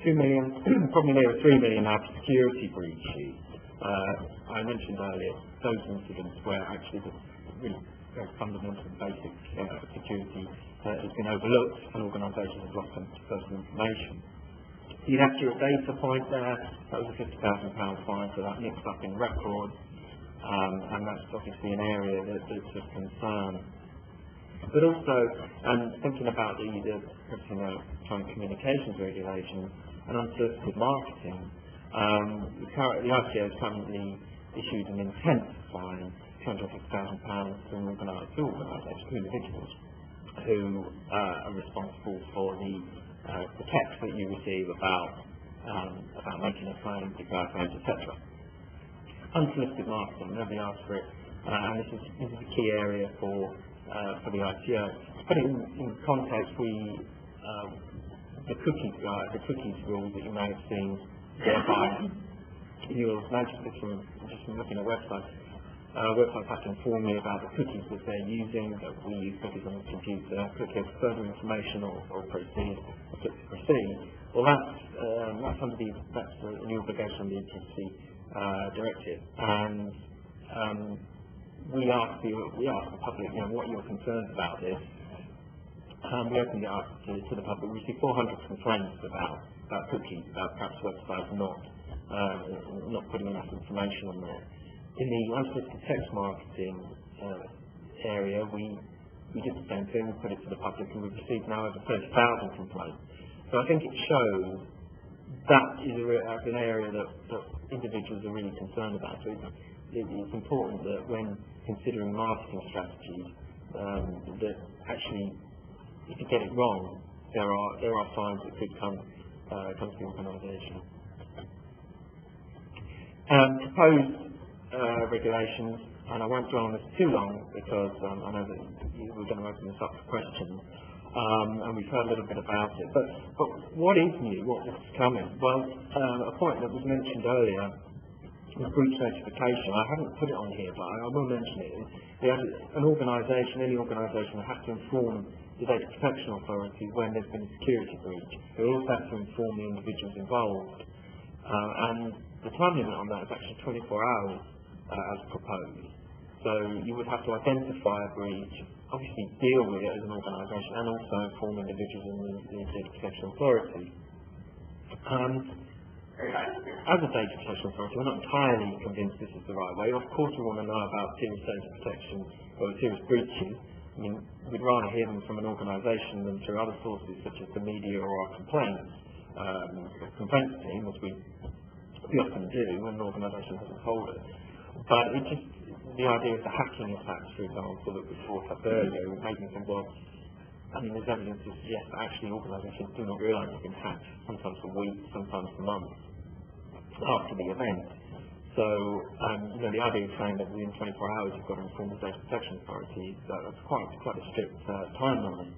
2 million, probably near 3 million now for security breaches. I mentioned earlier those incidents where actually the really very fundamental basic security has been overlooked and organisations have lost personal information. The inaccurate data point there, that was a £50,000 fine, so that mixed up in records, and that's obviously an area that's of concern. But also, thinking about the electronic communications regulations and unsolicited marketing, the ICO has currently issued an intent fine, £250,000 to organisations, to individuals who are responsible for the text that you receive about making a claim, declare claims, etc. Unsolicited marketing, nobody asked for it, and this is a key area for the ITO. Put it in context, the cookies rule that you may have seen, thereby you'll notice this from looking at websites. Websites have to inform me about the cookies that they're using, that we use cookies on the computer, click here for further information or proceed, or click to proceed. Well, that's a new obligation on the privacy directive, and we ask the public, what are your concerns about this? We opened it up to the public. We received 400 complaints about cookies, about perhaps websites not putting enough information on there. In the unsolicited text marketing area, we did the same thing. We put it to the public, and we've received now over 30,000 complaints. So I think it shows that is an area that individuals are really concerned about. So it's important that when considering marketing strategies, that actually, if you get it wrong, there are fines that could come to the organisation. Proposed regulations, and I won't dwell on this too long because I know that we're going to open this up for questions, and we've heard a little bit about it. But what is new? What is coming? Well, a point that was mentioned earlier was breach notification. I haven't put it on here, but I will mention it. An organisation, any organisation, will have to inform the Data Protection Authority when there's been a security breach. They will also have to inform the individuals involved, and the time limit on that is actually 24 hours as proposed. So you would have to identify a breach, obviously deal with it as an organisation, and also inform individuals in the Data Protection Authority. As a Data Protection Authority, we're not entirely convinced this is the right way. Of course we want to know about serious data protection or serious breaches. I mean, we'd rather hear them from an organisation than through other sources such as the media or our complaints team, as we often do when an organisation hasn't told us. But the idea of the hacking attacks, for example, that we brought up earlier, made me think, well, I mean, there's evidence to suggest that actually organisations do not realise they've been hacked, sometimes for weeks, sometimes for months after the event. So, the idea of saying that within 24 hours you've got to inform the Data Protection Authority, that's quite a strict timeline.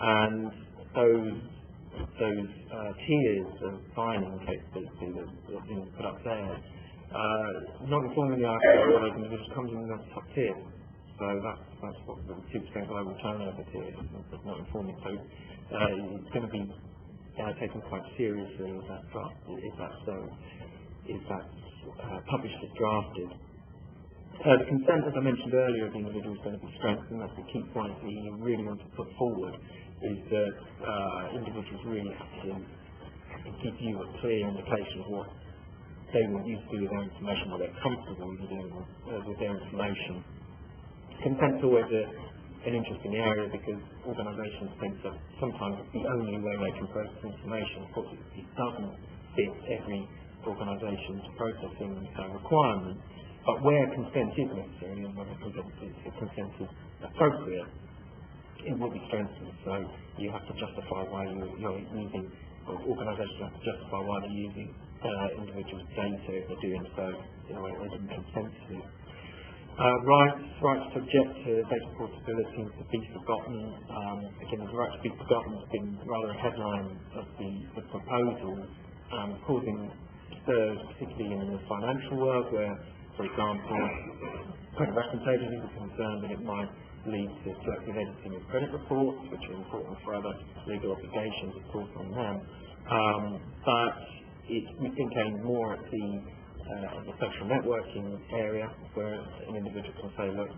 And those tiers of fining capability that have been put up there, not informing the IPO just comes in the top tier. So that's what the 2% global turnover tier is not informing. So it's going to be taken quite seriously if that's published as drafted. The consent, as I mentioned earlier, of the individual is going to be strengthened. That's the key point that you really want to put forward, is that individuals really have to give you a clear indication of what they want you to do with their information, what they're comfortable with doing with their information. Consent's always an interesting area because organisations think that sometimes it's the only way they can process information. Of course, it doesn't fit every organisation's processing requirement, but where consent is necessary and where consent is appropriate, it will be strengthened. So you have to justify why you're using, or organisations have to justify why they're using individuals' data if they're doing so in a way they didn't consent to. Rights to object to data portability and to be forgotten. Again, the right to be forgotten has been rather a headline of the proposal, causing stirs, particularly in the financial world, where, for example, credit reference agencies are concerned that it might lead to selective editing of credit reports, which are important for other legal obligations, of course, on them. But we think aimed more at the social networking area, where an individual can say, look,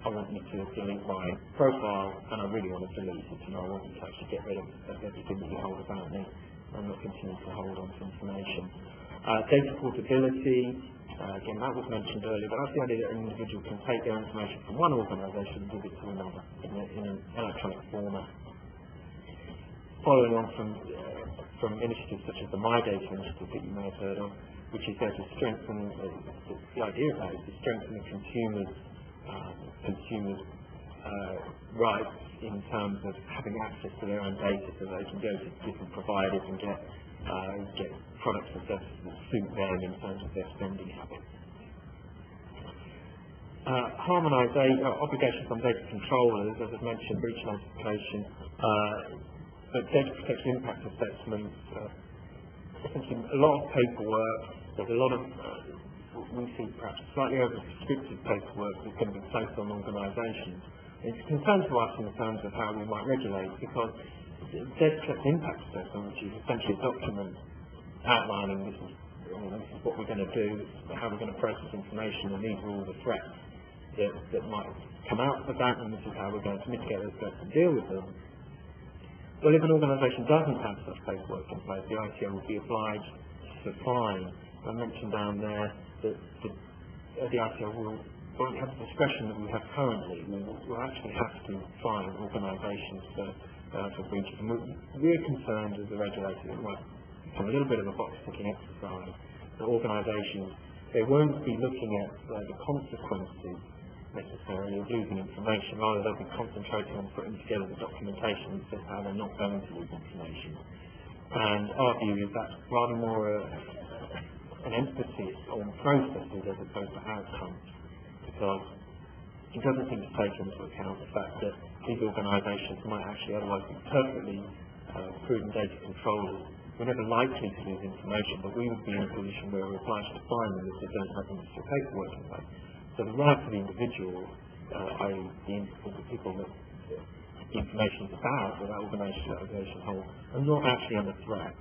I want you to delete my profile, and I really want to delete it, and I want you to actually get rid of everything that you hold about me, and not continue to hold on to information. Data portability, again, that was mentioned earlier, but that's the idea that an individual can take their information from one organisation and give it to another in an electronic format. Following on from initiatives such as the My Data initiative that you may have heard of, which is there to strengthen, the idea of that is to strengthen the consumers' rights in terms of having access to their own data so they can go to different providers and get products and services that suit them in terms of their spending habits. Harmonise obligations on data controllers, as I've mentioned, breach notification, but data protection impact assessments, essentially a lot of paperwork. There's a lot of, we see perhaps slightly over-prescriptive paperwork that's going to be placed on organisations. It's a concern to us in terms of how we might regulate, because data protection impact assessment, which is essentially a document outlining this is what we're going to do, how we're going to process information, and these are all the threats that might come out of that, and this is how we're going to mitigate those threats and deal with them. Well, if an organisation doesn't have such paperwork in place, the ITO will be obliged to fine. I mentioned down there that the ITO won't have the discretion that we have currently. We'll actually have to fine organisations for breaches. And we're concerned as a regulator that it might become a little bit of a box-ticking exercise. The organisations, they won't be looking at the consequences necessarily of losing information, rather they'll be concentrating on putting together the documentation that says how they're not going to lose information. And our view is that's rather more an emphasis on processes as opposed to outcomes, because it doesn't seem to take into account the fact that these organisations might actually otherwise be perfectly prudent data controllers. We're never likely to lose information, but we would be in a position where we're obliged to fine them if they don't have the necessary paperwork in place. So the right of the individual, i.e. the people that the information is about, that organisation holds, are not actually under threat.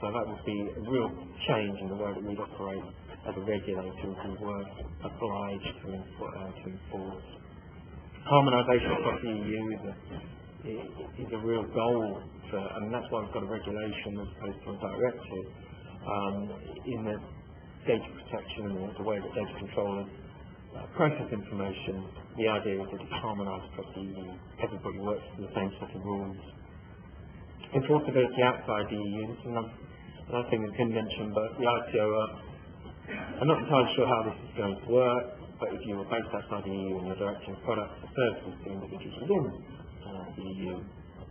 So that would be a real change in the way that we'd operate as a regulator if we were obliged to enforce. Harmonisation across the EU is a real goal, and that's why we've got a regulation as opposed to a directive. In the data protection and the way that data controllers process information, the idea is that it's harmonised across the EU. Everybody works to the same set of rules. Enforceability outside the EU, this is another thing that's been mentioned, but the ITO I'm not entirely sure how this is going to work, but if you were based outside the EU and you're directing products or services to individuals within the EU,